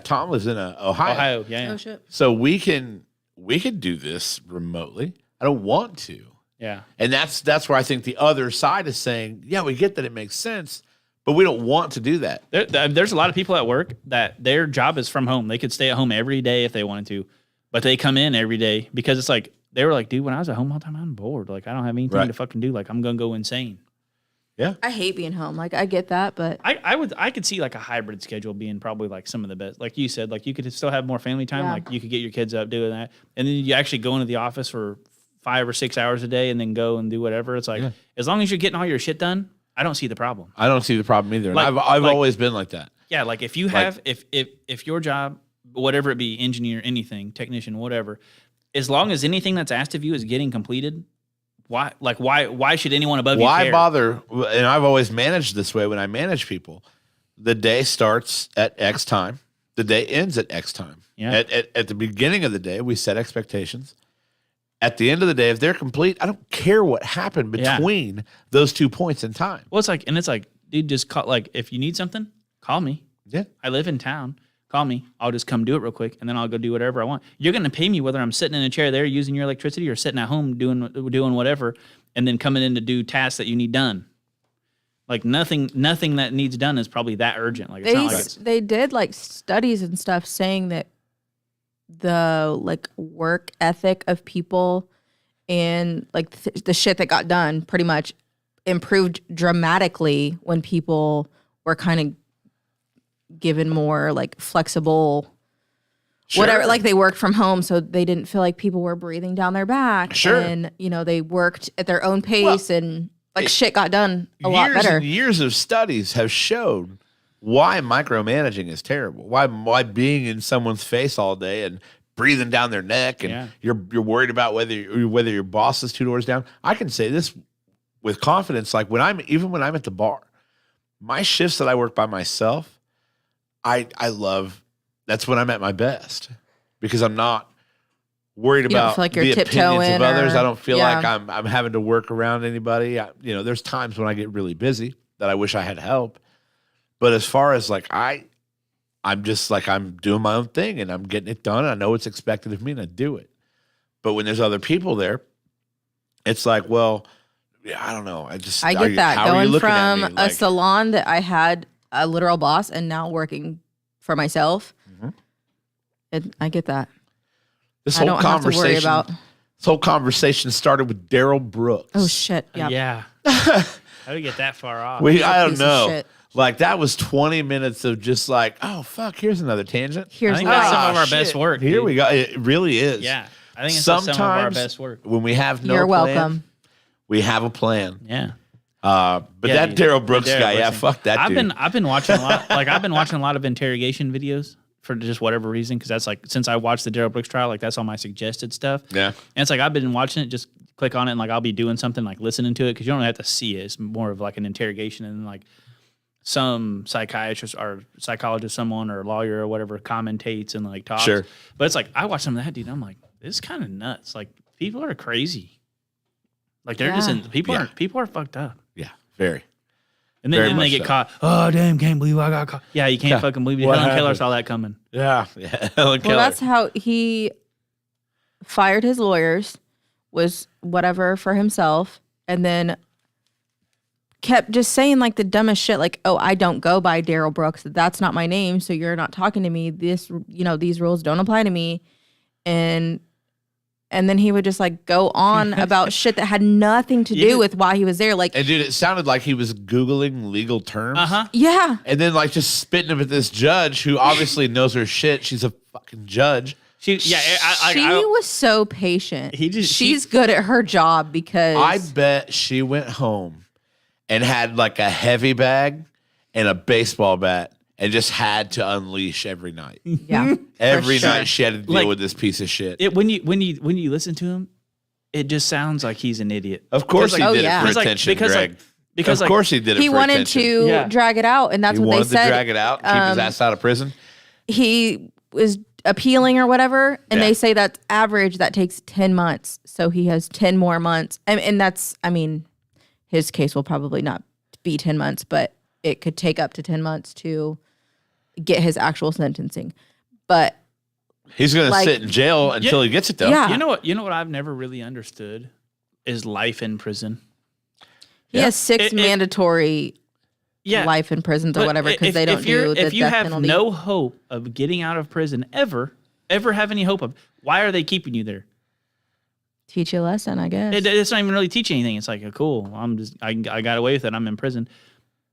Tom lives in Ohio. Ohio. Yeah. Oh shit. So we could do this remotely. I don't want to. Yeah. And that's where I think the other side is saying, yeah, we get that it makes sense, but we don't want to do that. There's a lot of people at work that their job is from home. They could stay at home every day if they wanted to, but they come in every day because it's like they were like, dude, when I was at home all the time, I'm bored. Like I don't have anything Right. to fucking do. Like I'm gonna go insane. I hate being home. Like I get that, but I could see like a hybrid schedule being probably like some of the best. Like you said, like you could still have more family time. Yeah. Like you could get your kids up doing that, and then you actually go into the office for 5 or 6 hours a day, and then go and do whatever. It's like as long as you're getting all your shit done, I don't see the problem. I don't see the problem either. And Like- I've like- always been like that. Yeah, like if you have if your job, whatever it be, engineer, anything, technician, whatever, as long as anything that's asked of you is getting completed, why should anyone above you Why care? bother? And I've always managed this way when I manage people. The day starts at X time. The day ends at X time. Yeah. At the beginning of the day, we set expectations. At the end of the day, if they're complete, I don't care what happened Yeah. between those 2 points in time. Well, it's like, dude, just call. Like, if you need something, call me. Yeah. I live in town. Call me. I'll just come do it real quick, and then I'll go do whatever I want. You're going to pay me whether I'm sitting in a chair there using your electricity or sitting at home doing whatever, and then coming in to do tasks that you need done. Like nothing that needs done is probably that urgent. Like it's not like it's, they did like studies and stuff saying that the like work ethic of people and like the shit that got done pretty much improved dramatically when people were kind of given more like flexible whatever, Sure. like they worked from home so they didn't feel like people were breathing down their back. Sure. And they worked at their own pace and like shit got done a lot years better. and years of studies have shown why micromanaging is terrible. Why being in someone's face all day and breathing down their neck, and Yeah. you're worried about whether your boss is 2 doors down. I can say this with confidence. Like when I'm at the bar, my shifts that I work by myself, I love. That's when I'm at my best because I'm not worried don't about feel like you're the opinions tiptoeing of others. or- I don't feel yeah. like I'm having to work around anybody. There's times when I get really busy that I wish I had help. But as far as like I'm just like I'm doing my own thing and I'm getting it done. And I know what's expected of me and I do it. But when there's other people there, it's like, well, yeah, I don't know. I are get that. how are you Going looking at from me? a Like, salon that I had a literal boss and now working for myself. I get that. this I whole don't have to worry conversation, about. this whole conversation started with Daryl Brooks. Oh shit! Yeah. yeah. How do you get that far off? He's a I don't piece of know. shit. Like that was 20 minutes of just like, oh fuck, here's another tangent. I Here's think that's life. some of our shit. best work. Here dude. we go. It really is. Yeah. I think it's some of our Sometimes best work. when we have no You're plan, welcome. we have a plan. Yeah. But Yeah, that Daryl Brooks Daryl guy, yeah, Brooks. fuck that dude. I've been watching a lot. Like I've been watching a lot of interrogation videos for just whatever reason, because that's like since I watched the Daryl Brooks trial, like that's all my suggested stuff. Yeah. And it's like I've been watching it, just click on it and like I'll be doing something like listening to it because you don't have to see it. It's more of like an interrogation and like some psychiatrist or psychologist, someone or lawyer or whatever commentates and like talks. Sure. But it's like I watch some of that dude. And I'm like, this is kind of nuts. Like people are crazy. Like they're just Yeah. in, people are fucked up. Yeah, very. And then, Very then they much get so. caught. Oh damn! Can't believe I got caught. Yeah, you can't Yeah. fucking believe it. What Helen Keller happened? saw that coming. Yeah. Helen Keller. Well, that's how he fired his lawyers, was whatever for himself, and then kept just saying like the dumbest shit, like, "Oh, I don't go by Daryl Brooks. That's not my name, so you're not talking to me. This, these rules don't apply to me." And then he would just like go on about shit that had nothing to do Yeah. with why he was there. Like, and dude, it sounded like he was Googling legal terms. yeah, And then like just spitting up at this judge who obviously knows her shit. She's a fucking judge. She, yeah, she was so patient. She- She's good at her job because I bet she went home and had like a heavy bag and a baseball bat and just had to unleash every night. yeah, Every sure. night she had to deal Like- with this piece of shit. when you listen to him, it just sounds like he's an idiot. Of course Because, he Oh, did yeah. it for Because, like- attention, because, Greg. like- because, of like, course he did it he for wanted attention. to Yeah. drag it out, and that's He what they wanted said. to drag it out, keep his ass out of prison. he was appealing or whatever, and Yeah. they say that's average. That takes 10 months, so he has 10 more months, and that's, I mean, his case will probably not be 10 months, but it could take up to 10 months to get his actual sentencing. But He's going to Like- sit in jail until he gets it, though. Yeah. You know what? You know what I've never really understood is life in prison. he has 6 It- mandatory Yeah, life in prisons or but whatever because if- they don't if you're- do the If you death have penalty. no hope of getting out of prison ever have any hope of, why are they keeping you there? Teach you a lesson, I guess. It's not even really teaching anything. It's like, cool, I got away with it. I'm in prison.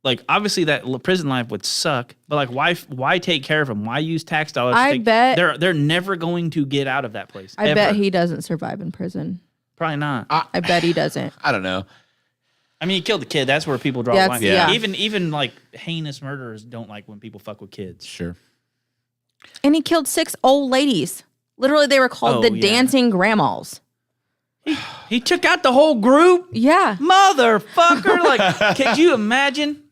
Like, obviously that prison life would suck, but like, why take care of them? Why use tax dollars? I bet- they're never going to get out of that place. I ever. bet he doesn't survive in prison. Probably not. I bet he doesn't. I don't know. I mean, he killed the kid. That's where people draw the That's- line. yeah. Even like heinous murderers don't like when people fuck with kids. Sure. And he killed 6 old ladies. Literally, they were called Oh, the yeah. dancing grandmas. He took out the whole group. Yeah. Motherfucker. Like, could you imagine?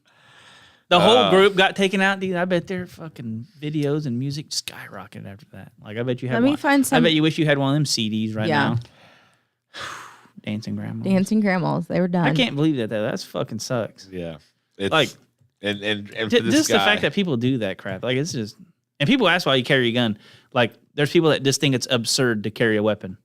The whole group got taken out. Dude, I bet their fucking videos and music skyrocketed after that. Like, I bet you had Let me one. find I some- bet you wish you had one of them CDs right Yeah. now. Dancing Grandma. Dancing grandmas. They were done. I can't believe that, though. That's fucking sucks. Yeah. It's, Like, and for this Just the guy, fact that people do that crap. Like, it's just. And people ask why you carry a gun. Like, there's people that just think it's absurd to carry a weapon.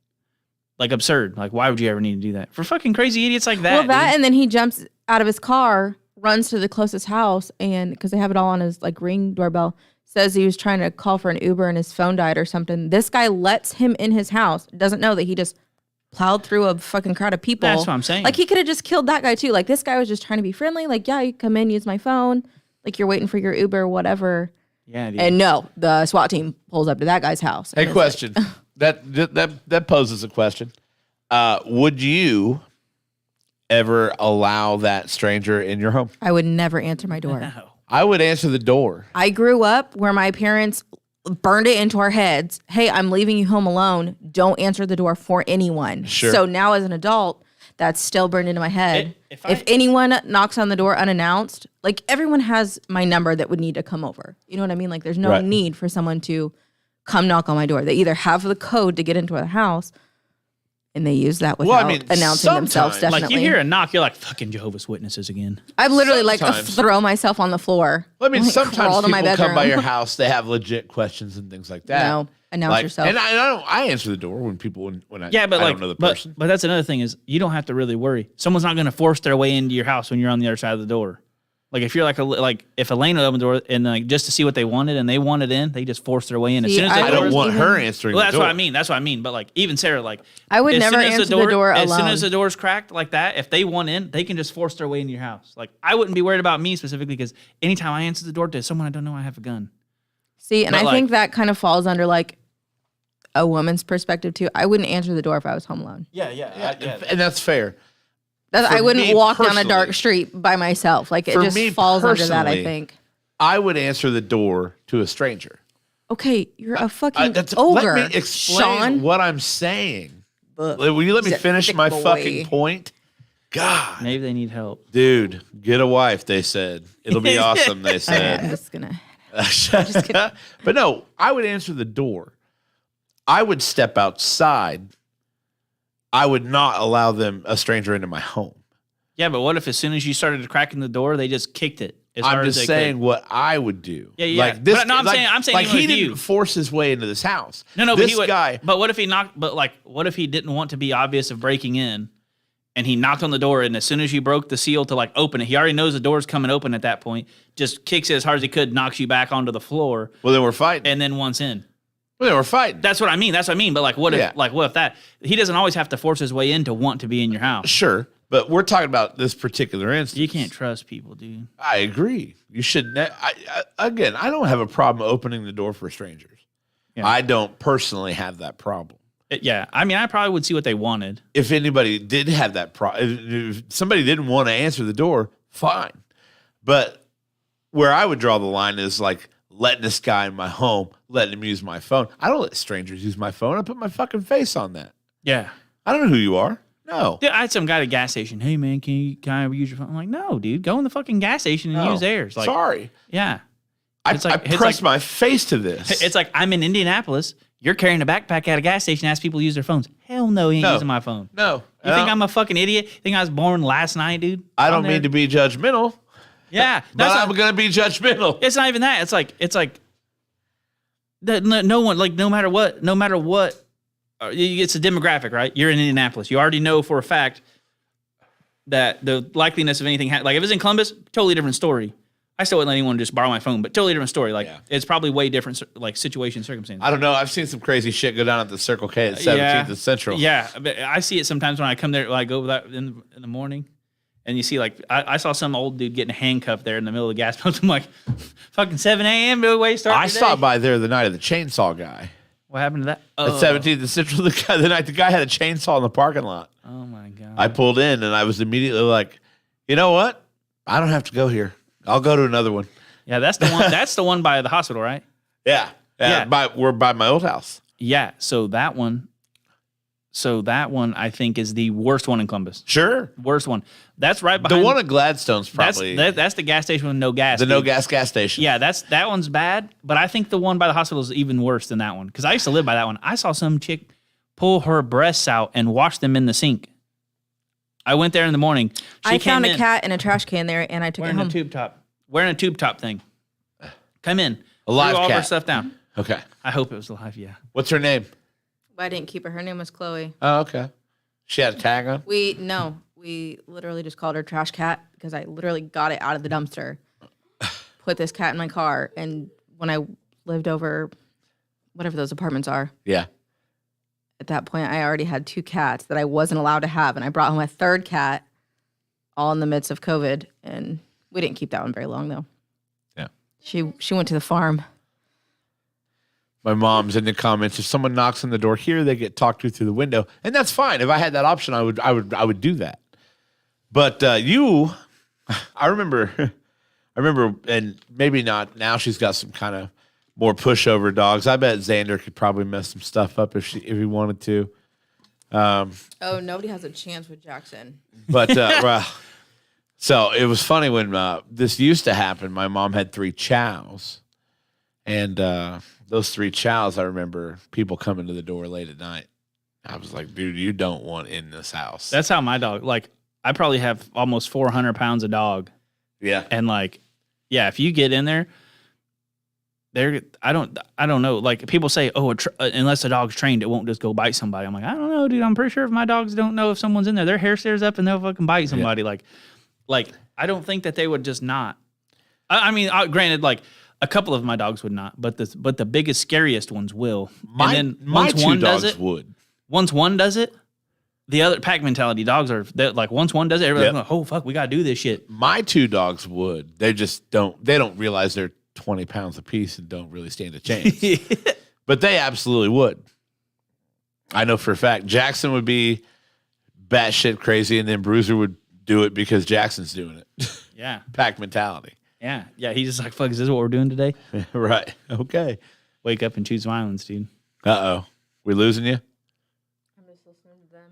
Like, absurd. Like, why would you ever need to do that? For fucking crazy idiots like that. Well, that dude. and then he jumps out of his car, runs to the closest house, and because they have it all on his like Ring doorbell, says he was trying to call for an Uber and his phone died or something. This guy lets him in his house, doesn't know that he just plowed through a fucking crowd of people. That's what I'm saying. Like he could have just killed that guy too. Like this guy was just trying to be friendly. Like, yeah, you come in, use my phone. Like you're waiting for your Uber, whatever. Yeah, dude. And no, the SWAT team pulls up to that guy's house. Hey, and it's question. that poses a question. Would you ever allow that stranger in your home? like, I would never answer my door. No. I would answer the door. I grew up where my parents burned it into our heads. Hey, I'm leaving you home alone. Don't answer the door for anyone. Sure. So now as an adult, that's still burned into my head. If If anyone knocks on the door unannounced, like everyone has my number that would need to come over. You know what I mean? Like there's no Right. need for someone to come knock on my door. They either have the code to get into a house and they use that Well, without I mean, announcing themselves. sometimes- Definitely. Like, you hear a knock, you're like, fucking Jehovah's Witnesses again. I literally like Sometimes. throw myself on the floor. Well, I mean, like, sometimes crawl to people my come by bedroom. your house. They have legit questions and things like that. No, announce yourself. And I answer the door when people when I Yeah, but I like, don't know the but, person. but that's another thing is you don't have to really worry. Someone's not going to force their way into your house when you're on the other side of the door. Like if you're like if Elena opened the door and like just to see what they wanted and they wanted in, they just force their way in. As See, soon as the I I door don't is- want even- her answering. Well, the that's door. what I mean. That's what I mean. But like even Sarah, like I would as never soon as answer the door As soon alone. as the door's cracked like that, if they want in, they can just force their way into your house. Like I wouldn't be worried about me specifically because anytime I answer the door to someone I don't know, I have a gun. See, and But, I like- think that kind of falls under like a woman's perspective too. I wouldn't answer the door if I was home alone. And that's fair. That, For I wouldn't me walk down a personally- dark street by myself. Like it For just me falls under that. I personally, think. I would answer the door to a stranger. Okay, you're a fucking Let ogre, me explain Sean. what I'm saying. Ugh. Will you let me He's a finish thick my boy. fucking point? God, Maybe they need help. dude, get a wife. They said it'll be awesome. They I'm said. just gonna. But no, I would answer the door. I would step outside. I would not allow a stranger into my home. Yeah, but what if as soon as you started cracking the door, they just kicked it? As I'm hard as just they saying could? what I would do. Yeah, yeah. Like this, But no, I'm saying like even he with didn't you. force his way into this house. No, this but he would, guy. But what if he knocked? But like, what if he didn't want to be obvious of breaking in, and he knocked on the door, and as soon as you broke the seal to like open it, he already knows the door's coming open at that point. Just kicks it as hard as he could, knocks you back onto the floor, Well, then we're fighting. and then once in. Well, then we're fighting. That's what I mean. That's what I mean. But like, what if? Yeah. Like, what if that? He doesn't always have to force his way in to want to be in your house. Sure, but we're talking about this particular instance. You can't trust people, dude. I agree. You should. Again, I don't have a problem opening the door for strangers. Yeah. I don't personally have that problem. Yeah, I mean, I probably would see what they wanted. If anybody did have that problem, if somebody didn't want to answer the door, fine. But where I would draw the line is like letting this guy in my home, letting him use my phone. I don't let strangers use my phone. I put my fucking face on that. Yeah. I don't know who you are. No. Dude, I had some guy at a gas station. Hey man, can I use your phone? I'm like, no, dude, go in the fucking gas station and No. use theirs. Like, Sorry. yeah. I It's like- it's pressed like- my face to this. It's like I'm in Indianapolis. You're carrying a backpack at a gas station. Ask people to use their phones. Hell no, he ain't No. using my phone. no. You think I'm a fucking idiot? You think I was born last night, dude? I don't mean to be judgmental, Yeah, but that's I'm not, going to be judgmental. it's not even that. It's like no one, like no matter what, it's a demographic, right? You're in Indianapolis. You already know for a fact that the likeliness of anything, like if it's in Columbus, totally different story. I still wouldn't let anyone just borrow my phone, but totally different story. Like Yeah. it's probably way different, like situation, circumstance. I don't know. I've seen some crazy shit go down at the Circle K at 17th and Central. Yeah, but I see it sometimes when I come there, like go that in the morning, and you see like I saw some old dude getting handcuffed there in the middle of the gas pump. I'm like, fucking 7 a.m. No way start. I stopped by there the night of the chainsaw guy What happened to that? at 17th and Central. The guy had a chainsaw in the parking lot. Oh my god! I pulled in and I was immediately like, you know what? I don't have to go here. I'll go to another one. Yeah, that's the one. That's the one by the hospital, right? Yeah. Yeah. We're by my old house. Yeah. So that one, I think is the worst one in Columbus. Sure. Worst one. That's right behind The one at Gladstone's That's probably that's the gas station with no gas. the no dude. gas station. Yeah, that one's bad. But I think the one by the hospital is even worse than that one because I used to live by that one. I saw some chick pull her breasts out and wash them in the sink. I went there in the morning. I came found a in cat in a trash can there, and I took it wearing home. a tube top. Wearing a tube top thing. Come in. A live threw all of her cat. stuff down. Okay. I hope it was live. Yeah. What's her name? But I didn't keep her. Her name was Chloe. Oh, okay. She had a tag on. We literally just called her Trash Cat because I literally got it out of the dumpster, put this cat in my car, and when I lived over, whatever those apartments are, Yeah. at that point I already had 2 cats that I wasn't allowed to have, and I brought home a 3rd cat, all in the midst of COVID, and we didn't keep that one very long though. Yeah. She went to the farm. My mom's in the comments. If someone knocks on the door here, they get talked to through the window, and that's fine. If I had that option, I would do that. But I remember, and maybe not now. She's got some kind of more pushover dogs. I bet Xander could probably mess some stuff up if he wanted to. Oh, nobody has a chance with Jackson. But well, so it was funny when this used to happen. My mom had 3 chows, and those 3 chows, I remember people coming to the door late at night. I was like, dude, you don't want in this house. That's how my dog. Like I probably have almost 400 pounds of dog, yeah. and like, yeah, if you get in there, I don't know. Like people say, oh, unless the dog's trained, it won't just go bite somebody. I'm like, I don't know, dude. I'm pretty sure if my dogs don't know if someone's in there, their hair stares up and they'll fucking bite somebody. Like I don't think that they would just not. I mean, granted, like a couple of my dogs would not, but the biggest, scariest ones will. My, and then my once 2 one dogs does it, would. once one does it, the other pack mentality dogs are like once one does it, everybody's Yep. like, oh fuck, we gotta do this shit. My 2 dogs would. They just don't. They don't realize they're 20 pounds apiece and don't really stand a chance. But they absolutely would. I know for a fact. Jackson would be batshit crazy, and then Bruiser would do it because Jackson's doing it. Yeah, Pack mentality. yeah. He's just like, fuck, is this what we're doing today? Right. Okay. Wake up and choose violence, dude. Uh-oh. We losing you? I'm just listening to them.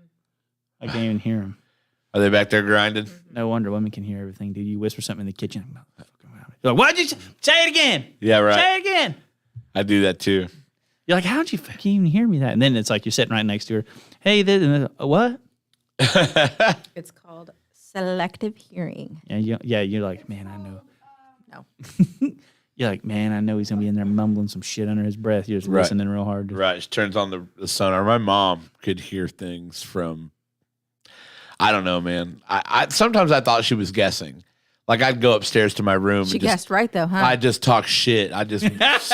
I can't even hear him. Are they back there grinding? No wonder women can hear everything, dude. You whisper something in the kitchen. You're like, why'd you say it again? Yeah, right. Say it again. I do that too. You're like, how'd you fucking even hear me that? And then it's like you're sitting right next to her. Hey, what? It's called selective hearing. Yeah, you're like, man, I know. No. You're like, man, I know he's gonna be in there mumbling some shit under his breath. You're just Right. listening real hard. Right. She turns on the sonar. My mom could hear things from, I don't know, man. I sometimes I thought she was guessing. Like I'd go upstairs to my room She and guessed right though, huh? I just talk shit. I just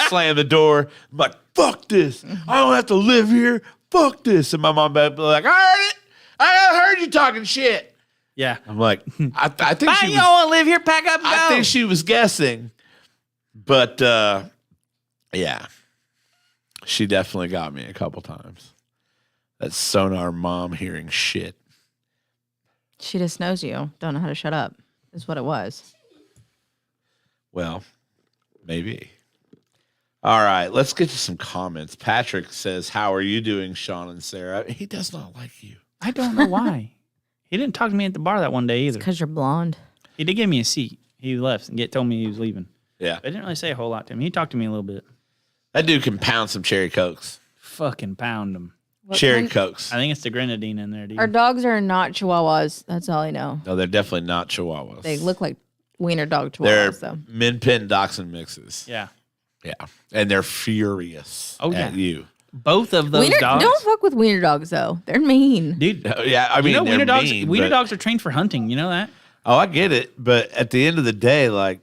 slam the door. I'm like, fuck this. I don't have to live here. Fuck this. And my mom would be like, I heard it. I heard you talking shit. Yeah. I'm like, I think Why she you was, don't want to live here? Pack up and I go. think she was guessing. But yeah, she definitely got me a couple times. That sonar mom hearing shit. She just knows you. Don't know how to shut up. Is what it was. Well, maybe. All right, let's get to some comments. Patrick says, how are you doing, Sean and Sarah? He does not like you. I don't know why. He didn't talk to me at the bar that one day either. Because you're blonde. He did give me a seat. He left and told me he was leaving. Yeah. I didn't really say a whole lot to him. He talked to me a little bit. That dude can pound some cherry cokes. Fucking pound him. Cherry kind- cokes. I think it's the grenadine in there, dude. Our dogs are not Chihuahuas. That's all I know. No, they're definitely not Chihuahuas. They look like wiener dog They're Chihuahuas, though. min pin dachshund mixes. Yeah. Yeah. And they're furious Oh, at yeah. you. Both of those Wiener, dogs. don't fuck with wiener dogs, though. They're mean. Dude, Yeah, I mean, you know, they're wiener dogs. mean, Wiener but- dogs are trained for hunting. You know that? Oh, I get it. But at the end of the day, like,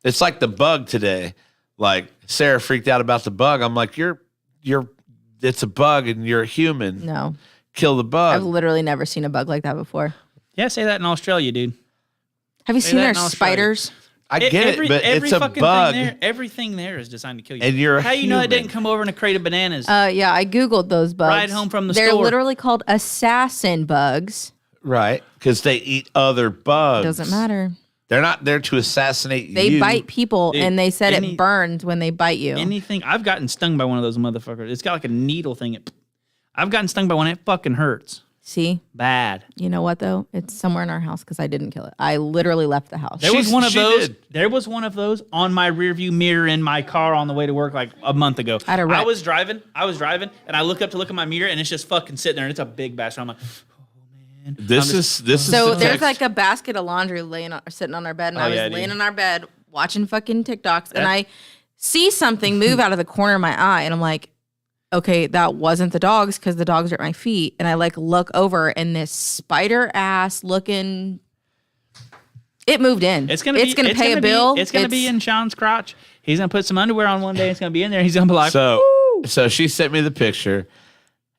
it's like the bug today. Like, Sarah freaked out about the bug. I'm like, it's a bug and you're a human. No. Kill the I've bug. literally never seen a bug like that before. Yeah, say that in Australia, dude. Have you Say seen that their in Australia. spiders? I get it, but it's a fucking bug. Thing there, everything there is designed to kill you. And you're a How you know it human. didn't come over in a crate of bananas? Yeah, I Googled those bugs. Ride home from the They're store. literally called assassin bugs. Right. Because they eat other bugs. Doesn't matter. They're not there to assassinate They you. bite people, Dude, and they said any- it burns when they bite you. Anything. I've gotten stung by one of those motherfuckers. It's got like a needle thing. I've gotten stung by one. It fucking hurts. See? Bad. You know what, though? It's somewhere in our house because I didn't kill it. I literally left the house. There was She's- one of she those. did. There was one of those on my rearview mirror in my car on the way to work like a month ago. Had a wreck. I was driving, and I look up to look at my meter, and it's just fucking sitting there, and it's a big bastard. I'm like, This is So the there's text. like a basket of laundry sitting on our bed, and Oh, I was yeah, dude. laying on our bed watching fucking TikToks, and That- I see something move out of the corner of my eye, and I'm like, okay, that wasn't the dogs because the dogs are at my feet, and I like look over, and this spider ass looking, it moved in. it's gonna pay a bill. It's gonna be in Sean's crotch. He's gonna put some underwear on one day. It's gonna be in there. He's gonna be like, So she sent me the picture,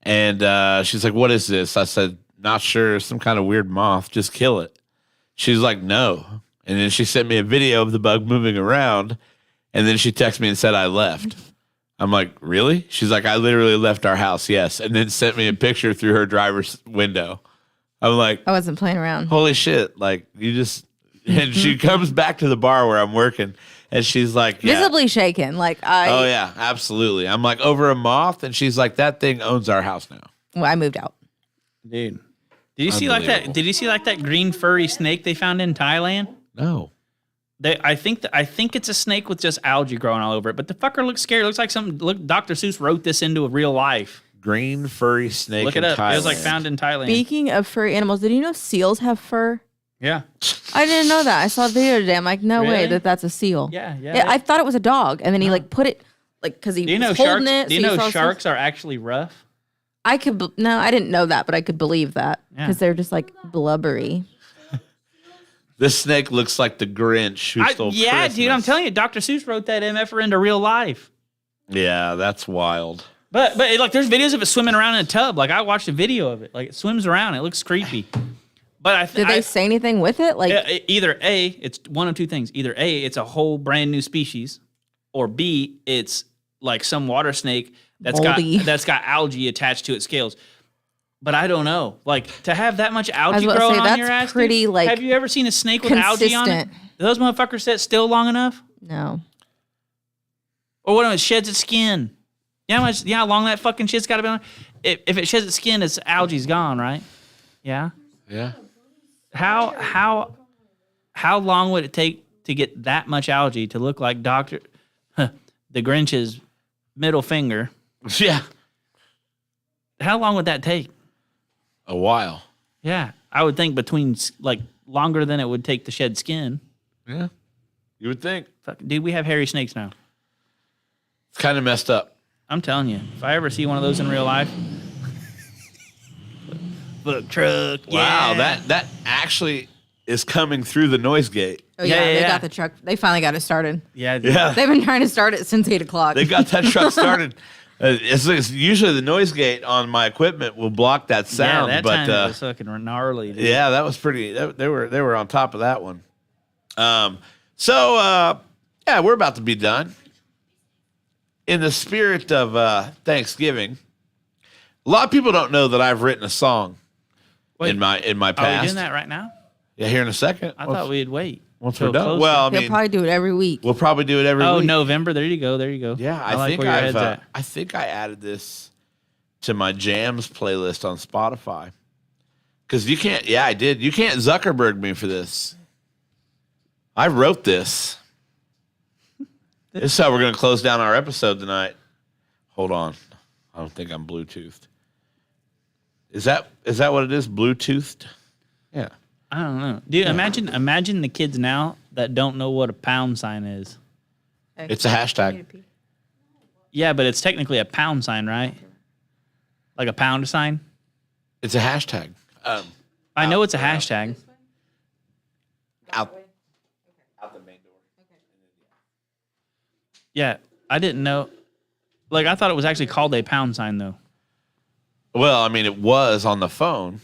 and she's like, "What is this?" I said, "Not sure. Some kind of weird moth. Just kill it." She's like, "No." And then she sent me a video of the bug moving around, and then she texted me and said I left. I'm like, "Really?" She's like, "I literally left our house, yes." And then sent me a picture through her driver's window. I'm like, I wasn't playing around. holy shit, like you just. And she comes back to the bar where I'm working, and she's like, yeah. Visibly shaken. Like Oh yeah, absolutely. I'm like, over a moth, and she's like, that thing owns our house now. well, I moved out. dude. Did you see like that? Unbelievable. Did you see like that green furry snake they found in Thailand? No. I think it's a snake with just algae growing all over it. But the fucker looks scary. It looks like something. Look, Dr. Seuss wrote this into a real life. Green furry snake. Look it in up. Thailand. It was like found in Thailand. Speaking of furry animals, did you know seals have fur? Yeah. I didn't know that. I saw a video today. I'm like, no way Really? that's a seal. Yeah. I thought it was a dog, and then he like put it like because he Do you know was holding sharks? it. Do you so he know saw sharks are actually rough? I could no, I didn't know that, but I could believe that Yeah. because they're just like blubbery. This snake looks like the Grinch who stole Yeah, Christmas. dude. I'm telling you, Dr. Seuss wrote that MFer into real life. Yeah, that's wild. But like, there's videos of it swimming around in a tub. Like, I watched a video of it. Like, it swims around. It looks creepy. But Did they say anything with it? Like either A, it's one of two things. Either A, it's a whole brand new species, or B, it's like some water snake Moldy. that's got algae attached to its scales. But I don't know. Like, to have that much algae about to growing say, on that's your ass, dude, pretty, like, have you ever seen a snake with algae on it? consistent. Do those motherfuckers sit still long enough? no. Or what if it sheds its skin? You know how long that fucking shit's got to be on? If it sheds its skin, its algae's gone, right? Yeah. Yeah. How long would it take to get that much algae to look like the Grinch's middle finger? Yeah. How long would that take? A while. Yeah, I would think between like longer than it would take to shed skin. Yeah. You would think. Fuck, dude, we have hairy snakes now. It's kind of messed up. I'm telling you, if I ever see one of those in real life, look, truck. Wow, yeah. that actually is coming through the noise gate. Oh yeah, Yeah, yeah, they yeah. got the truck. They finally got it started. Yeah, dude. Yeah. They've been trying to start it since 8:00. They got that truck started. It's usually the noise gate on my equipment will block that sound, yeah, that but time it was fucking gnarly. Dude. yeah, that was pretty. They were on top of that one. Yeah, we're about to be done. In the spirit of Thanksgiving, a lot of people don't know that I've written a song Wait, in my Are we past. doing that right now? Yeah, here in a second. I thought we'd wait. once till we're done. closer. Well, I They'll mean, probably do it every week. we'll probably do it every Oh, week. November. There you go. There you go. Yeah, I like think where your I've. head's at. I think I added this to my jams playlist on Spotify. Because you can't. Yeah, I did. You can't Zuckerberg me for this. I wrote this. This is how we're going to close down our episode tonight. Hold on. I don't think I'm Bluetoothed. Is that what it is? Bluetoothed? Yeah. I don't know. Dude, imagine the kids now that don't know what a pound sign is. It's a hashtag. Yeah, but it's technically a pound sign, right? Like a pound sign? It's a hashtag. I know it's a hashtag. Out the main door. Yeah, I didn't know. Like, I thought it was actually called a pound sign, though. Well, I mean, it was on the phone.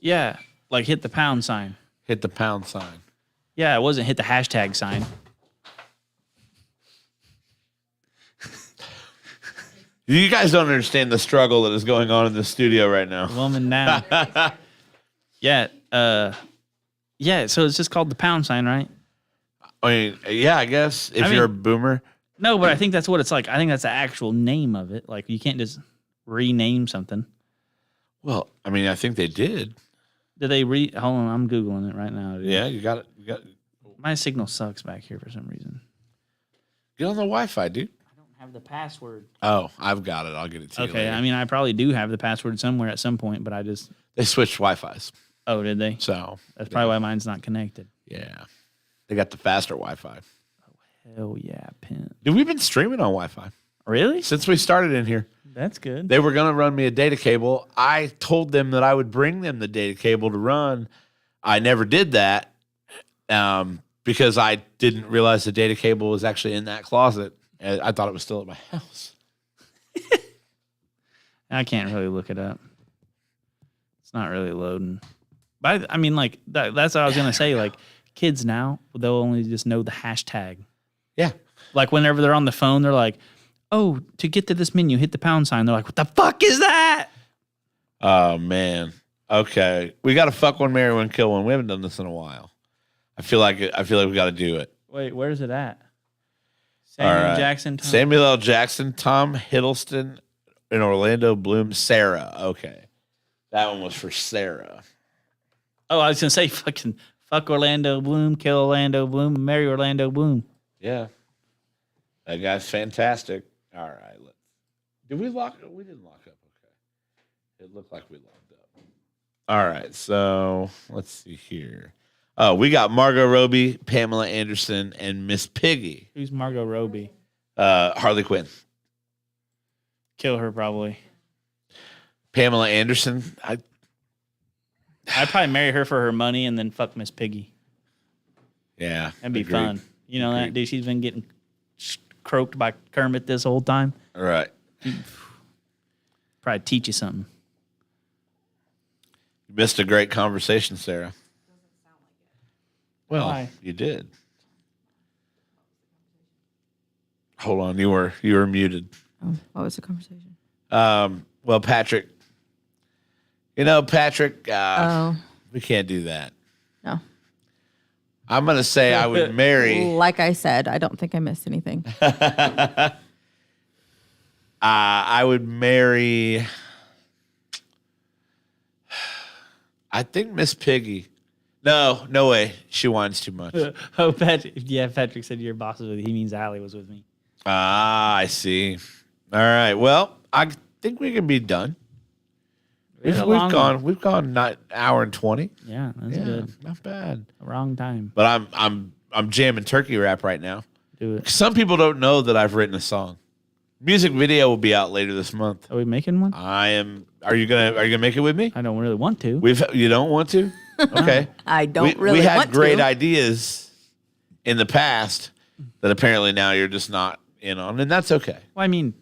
Yeah, like hit the pound sign. Hit the pound sign. Yeah, it wasn't hit the hashtag sign. You guys don't understand the struggle that is going on in the studio right now. Woman now. Yeah, yeah, so it's just called the pound sign, right? I mean, yeah, I guess if you're a boomer. No, but I think that's what it's like. I think that's the actual name of it. Like, you can't just rename something. Well, I mean, I think they did. Did they hold on, I'm Googling it right now. Dude. Yeah, you got it. My signal sucks back here for some reason. Get on the Wi-Fi, dude. I don't have the password. Oh, I've got it. I'll get it to you Okay, later. I mean, I probably do have the password somewhere at some point, but I just... They switched Wi-Fis. Oh, did they? So That's probably why mine's not connected. yeah, they got the faster Wi-Fi. Hell yeah, pin. Dude, we've been streaming on Wi-Fi Really? since we started in here. That's good. They were going to run me a data cable. I told them that I would bring them the data cable to run. I never did that because I didn't realize the data cable was actually in that closet. I thought it was still at my house. I can't really look it up. It's not really loading. But I mean, like, that's what I was going to say. Like, kids now, they'll only just know the hashtag. Yeah. Like, whenever they're on the phone, they're like, oh, to get to this menu, hit the pound sign. They're like, what the fuck is that? Oh, man. Okay. We got to fuck one, marry one, kill one. We haven't done this in a while. I feel like we got to do it. Wait, where's it at? All Samuel right. Jackson. Tom. Samuel L. Jackson, Tom Hiddleston, and Orlando Bloom. Sarah. Okay. That one was for Sarah. Oh, I was going to say fuck Orlando Bloom, kill Orlando Bloom, marry Orlando Bloom. Yeah. That guy's fantastic. All right. Did we lock? We didn't lock up. Okay. It looked like we locked up. All right. So let's see here. Oh, we got Margot Robbie, Pamela Anderson, and Miss Piggy. Who's Margot Robbie? Harley Quinn. Kill her, probably. Pamela Anderson. I'd probably marry her for her money and then fuck Miss Piggy. Yeah. That'd be agreed. fun. You know that, Agreed. dude? She's been getting croaked by Kermit this whole time. All right. Probably teach you something. You missed a great conversation, Sarah. Well, Why? you did. Hold on, you were muted. Oh, what was the conversation? Well, Patrick. Patrick, Oh, we can't do that. no. I'm gonna say I would marry. Like I said, I don't think I missed anything. I would marry. I think Miss Piggy. No way. She whines too much. Oh, Patrick. Yeah, Patrick said your boss was with you. He means Allie was with me. Ah, I see. All right. Well, I think we can be done. We had a We've long gone. one. We've gone not hour and 20. Yeah, that's Yeah, good. not bad. Wrong time. But I'm jamming turkey rap right now. Do it. Some people don't know that I've written a song. Music video will be out later this month. Are we making one? I am. Are you gonna make it with me? I don't really want to. You don't want to? Okay. I don't really We had want great to. ideas in the past that apparently now you're just not in on, and that's okay. Well, I mean,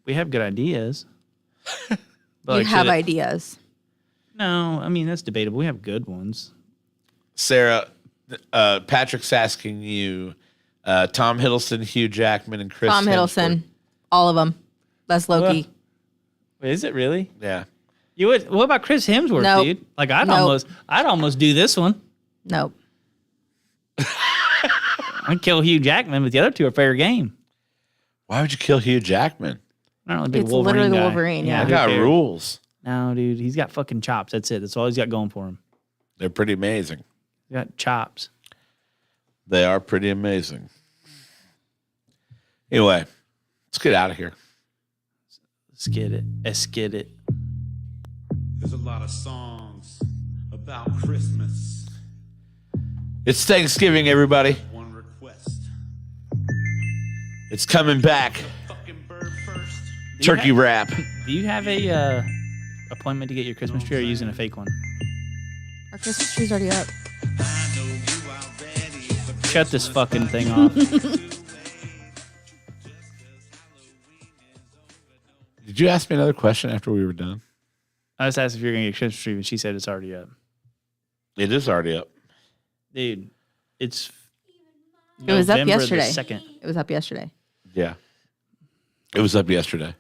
we have good ideas. But You like, have should it- ideas. No, I mean, that's debatable. We have good ones. Sarah, Patrick's asking you, Tom Hiddleston, Hugh Jackman, and Chris Tom Hiddleston, Hemsworth. all of them. That's Loki. Wait, is it really? Yeah. You would? What about Chris Hemsworth, Nope. dude? Like, I'd Nope. almost do this one. Nope. I'd kill Hugh Jackman, but the other two are fair game. Why would you kill Hugh Jackman? I'm not really a big It's Wolverine literally the guy. Wolverine, yeah. I who got cares? rules. No, dude, he's got fucking chops. That's it. That's all he's got going for him. They're pretty amazing. He's got chops. They are pretty amazing. Anyway, let's get out of here. Let's get it. Let's get it. There's a lot of songs about Christmas. It's Thanksgiving, everybody. One request. It's coming back. Fucking bird first. Turkey wrap. Do you have a appointment to get your Christmas tree, or are you using a fake one? Our Christmas tree's already up. I know you are ready for Shut this fucking thing off. Did you ask me another question after we were done? I was asked if you're gonna get a Christmas tree, but she said it's already up. It is already up. Dude, it's It was up November the yesterday. 2nd. It was up yesterday. Yeah. It was up yesterday.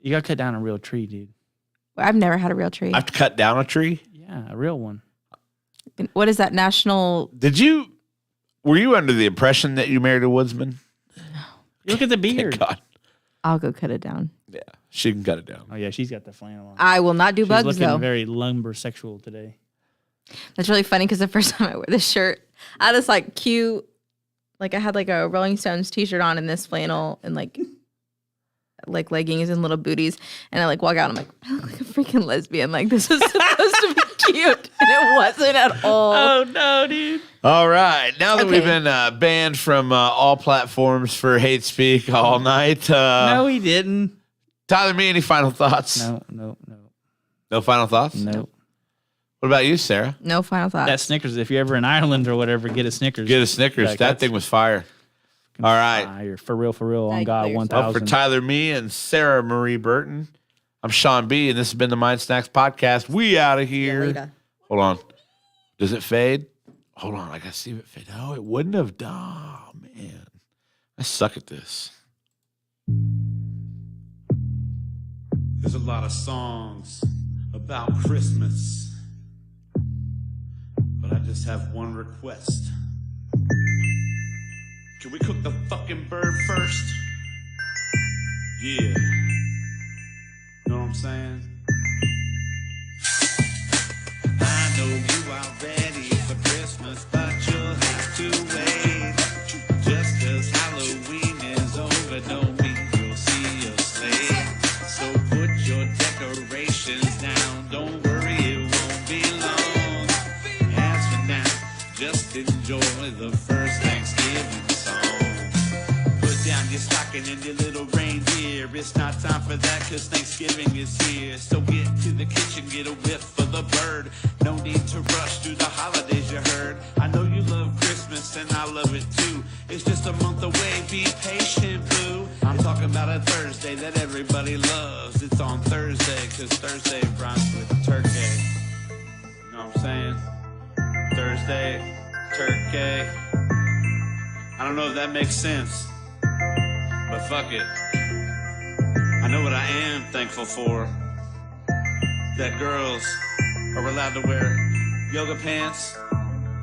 You gotta cut down a real tree, dude. I've never had a real tree. I have to cut down a tree? Yeah, a real one. What is that national? Were you under the impression that you married a woodsman? Look at the beard. Thank God. I'll go cut it down. Yeah. She can cut it down. Oh yeah, she's got the flannel on. I will not do She's bugs looking though. very lumber sexual today. That's really funny because the first time I wore this shirt, I had this like cute, like I had like a Rolling Stones t-shirt on and this flannel and like leggings and little booties. And I like walk out and I'm like, I look like a freaking lesbian. Like this is supposed to be cute. And it wasn't at all. Oh no, dude. All right. Now that we've Okay. been banned from all platforms for hate speak all night, No, he didn't. Tyler, me, any final thoughts? No. No final thoughts? No. What about you, Sarah? No final thoughts. That Snickers, if you're ever in Ireland or whatever, get a Snickers. Get a Snickers. Like, that that's thing was fire. All right. fire. For real, on Thank God, you. 1000. Well, for Tyler, me, and Sarah Marie Burton, I'm Sean B., and this has been the Mind Snacks Podcast. We out of here. later. Hold on. Does it fade? Hold on. I got to see if it fade. Oh, it wouldn't have. Oh, man. I suck at this. There's a lot of songs about Christmas, but I just have one request. Can we cook the fucking bird first? Yeah. Know what I'm saying? I know you are ready for Christmas, but you'll have to wait. Just 'cause Halloween is over, don't mean you'll see a sleigh. So put your decorations down, don't worry, it won't be long. As for now, just enjoy the first Thanksgiving song. Put down your stocking and your little reindeer. It's not time for that 'cause Thanksgiving is here. So get to the kitchen, get a whiff of the bird. No need to rush through the holidays, you heard. I know you love Christmas and I love it too. It's just a month away, be patient, boo. I'm talking about a Thursday that everybody loves. It's on Thursday 'cause Thursday rhymes with turkey. You know what I'm saying? Thursday, turkey. I don't know if that makes sense, but fuck it. I know what I am thankful for. That girls are allowed to wear yoga pants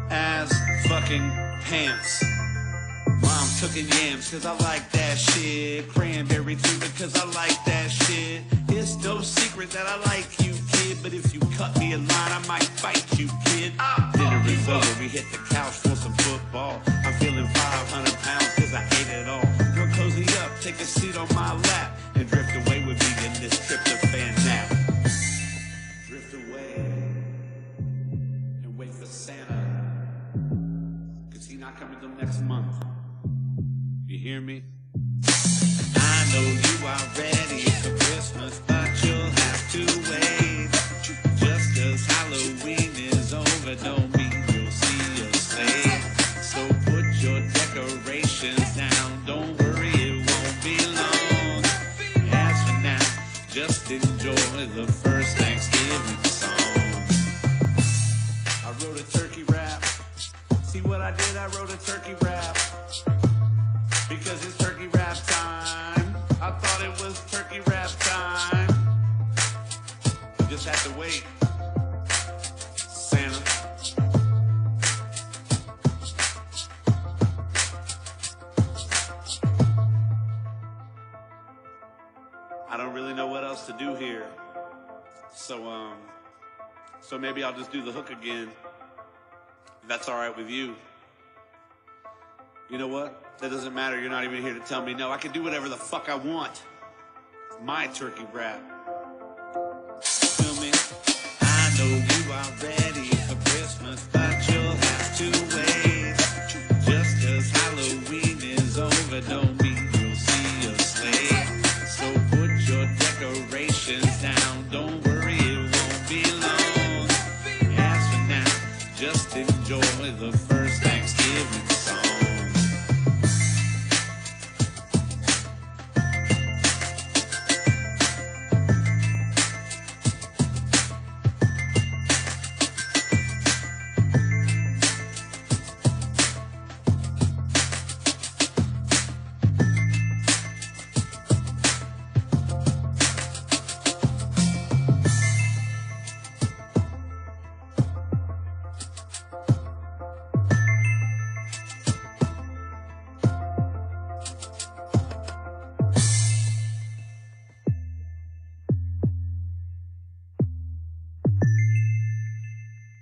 as fucking pants. Mom's cooking yams 'cause I like that shit. Cranberry too because I like that shit. It's no secret that I like you, kid. But if you cut me a line, I might fight you, kid. Dinner is over, we hit the couch for some football. I'm feeling 500 pounds 'cause I ate it all. Girl, cozy up, take a seat on my lap, and drift away with me in this tryptophan nap. Drift away and wait for Santa, 'cause he's not coming till next month. You hear me? I know you are ready for Christmas, but you'll have to wait. Just 'cause Halloween is over, don't mean you'll see a sleigh. So put your decorations down, don't worry, it won't be long. As for now, just enjoy the first Thanksgiving song. I wrote a turkey rap. See what I did? I wrote a turkey rap. Because it's turkey rap time. I thought it was turkey rap time. You just have to wait, Santa. I don't really know what else to do here. So maybe I'll just do the hook again. If that's all right with you. You know what? That doesn't matter. You're not even here to tell me no. I can do whatever the fuck I want. It's my turkey wrap. Feel me? I know you are ready for Christmas, but you'll have to wait. Just 'cause Halloween is over don't mean you'll see a sleigh. So put your decorations down. Don't worry, it won't be long. As for now, just enjoy the first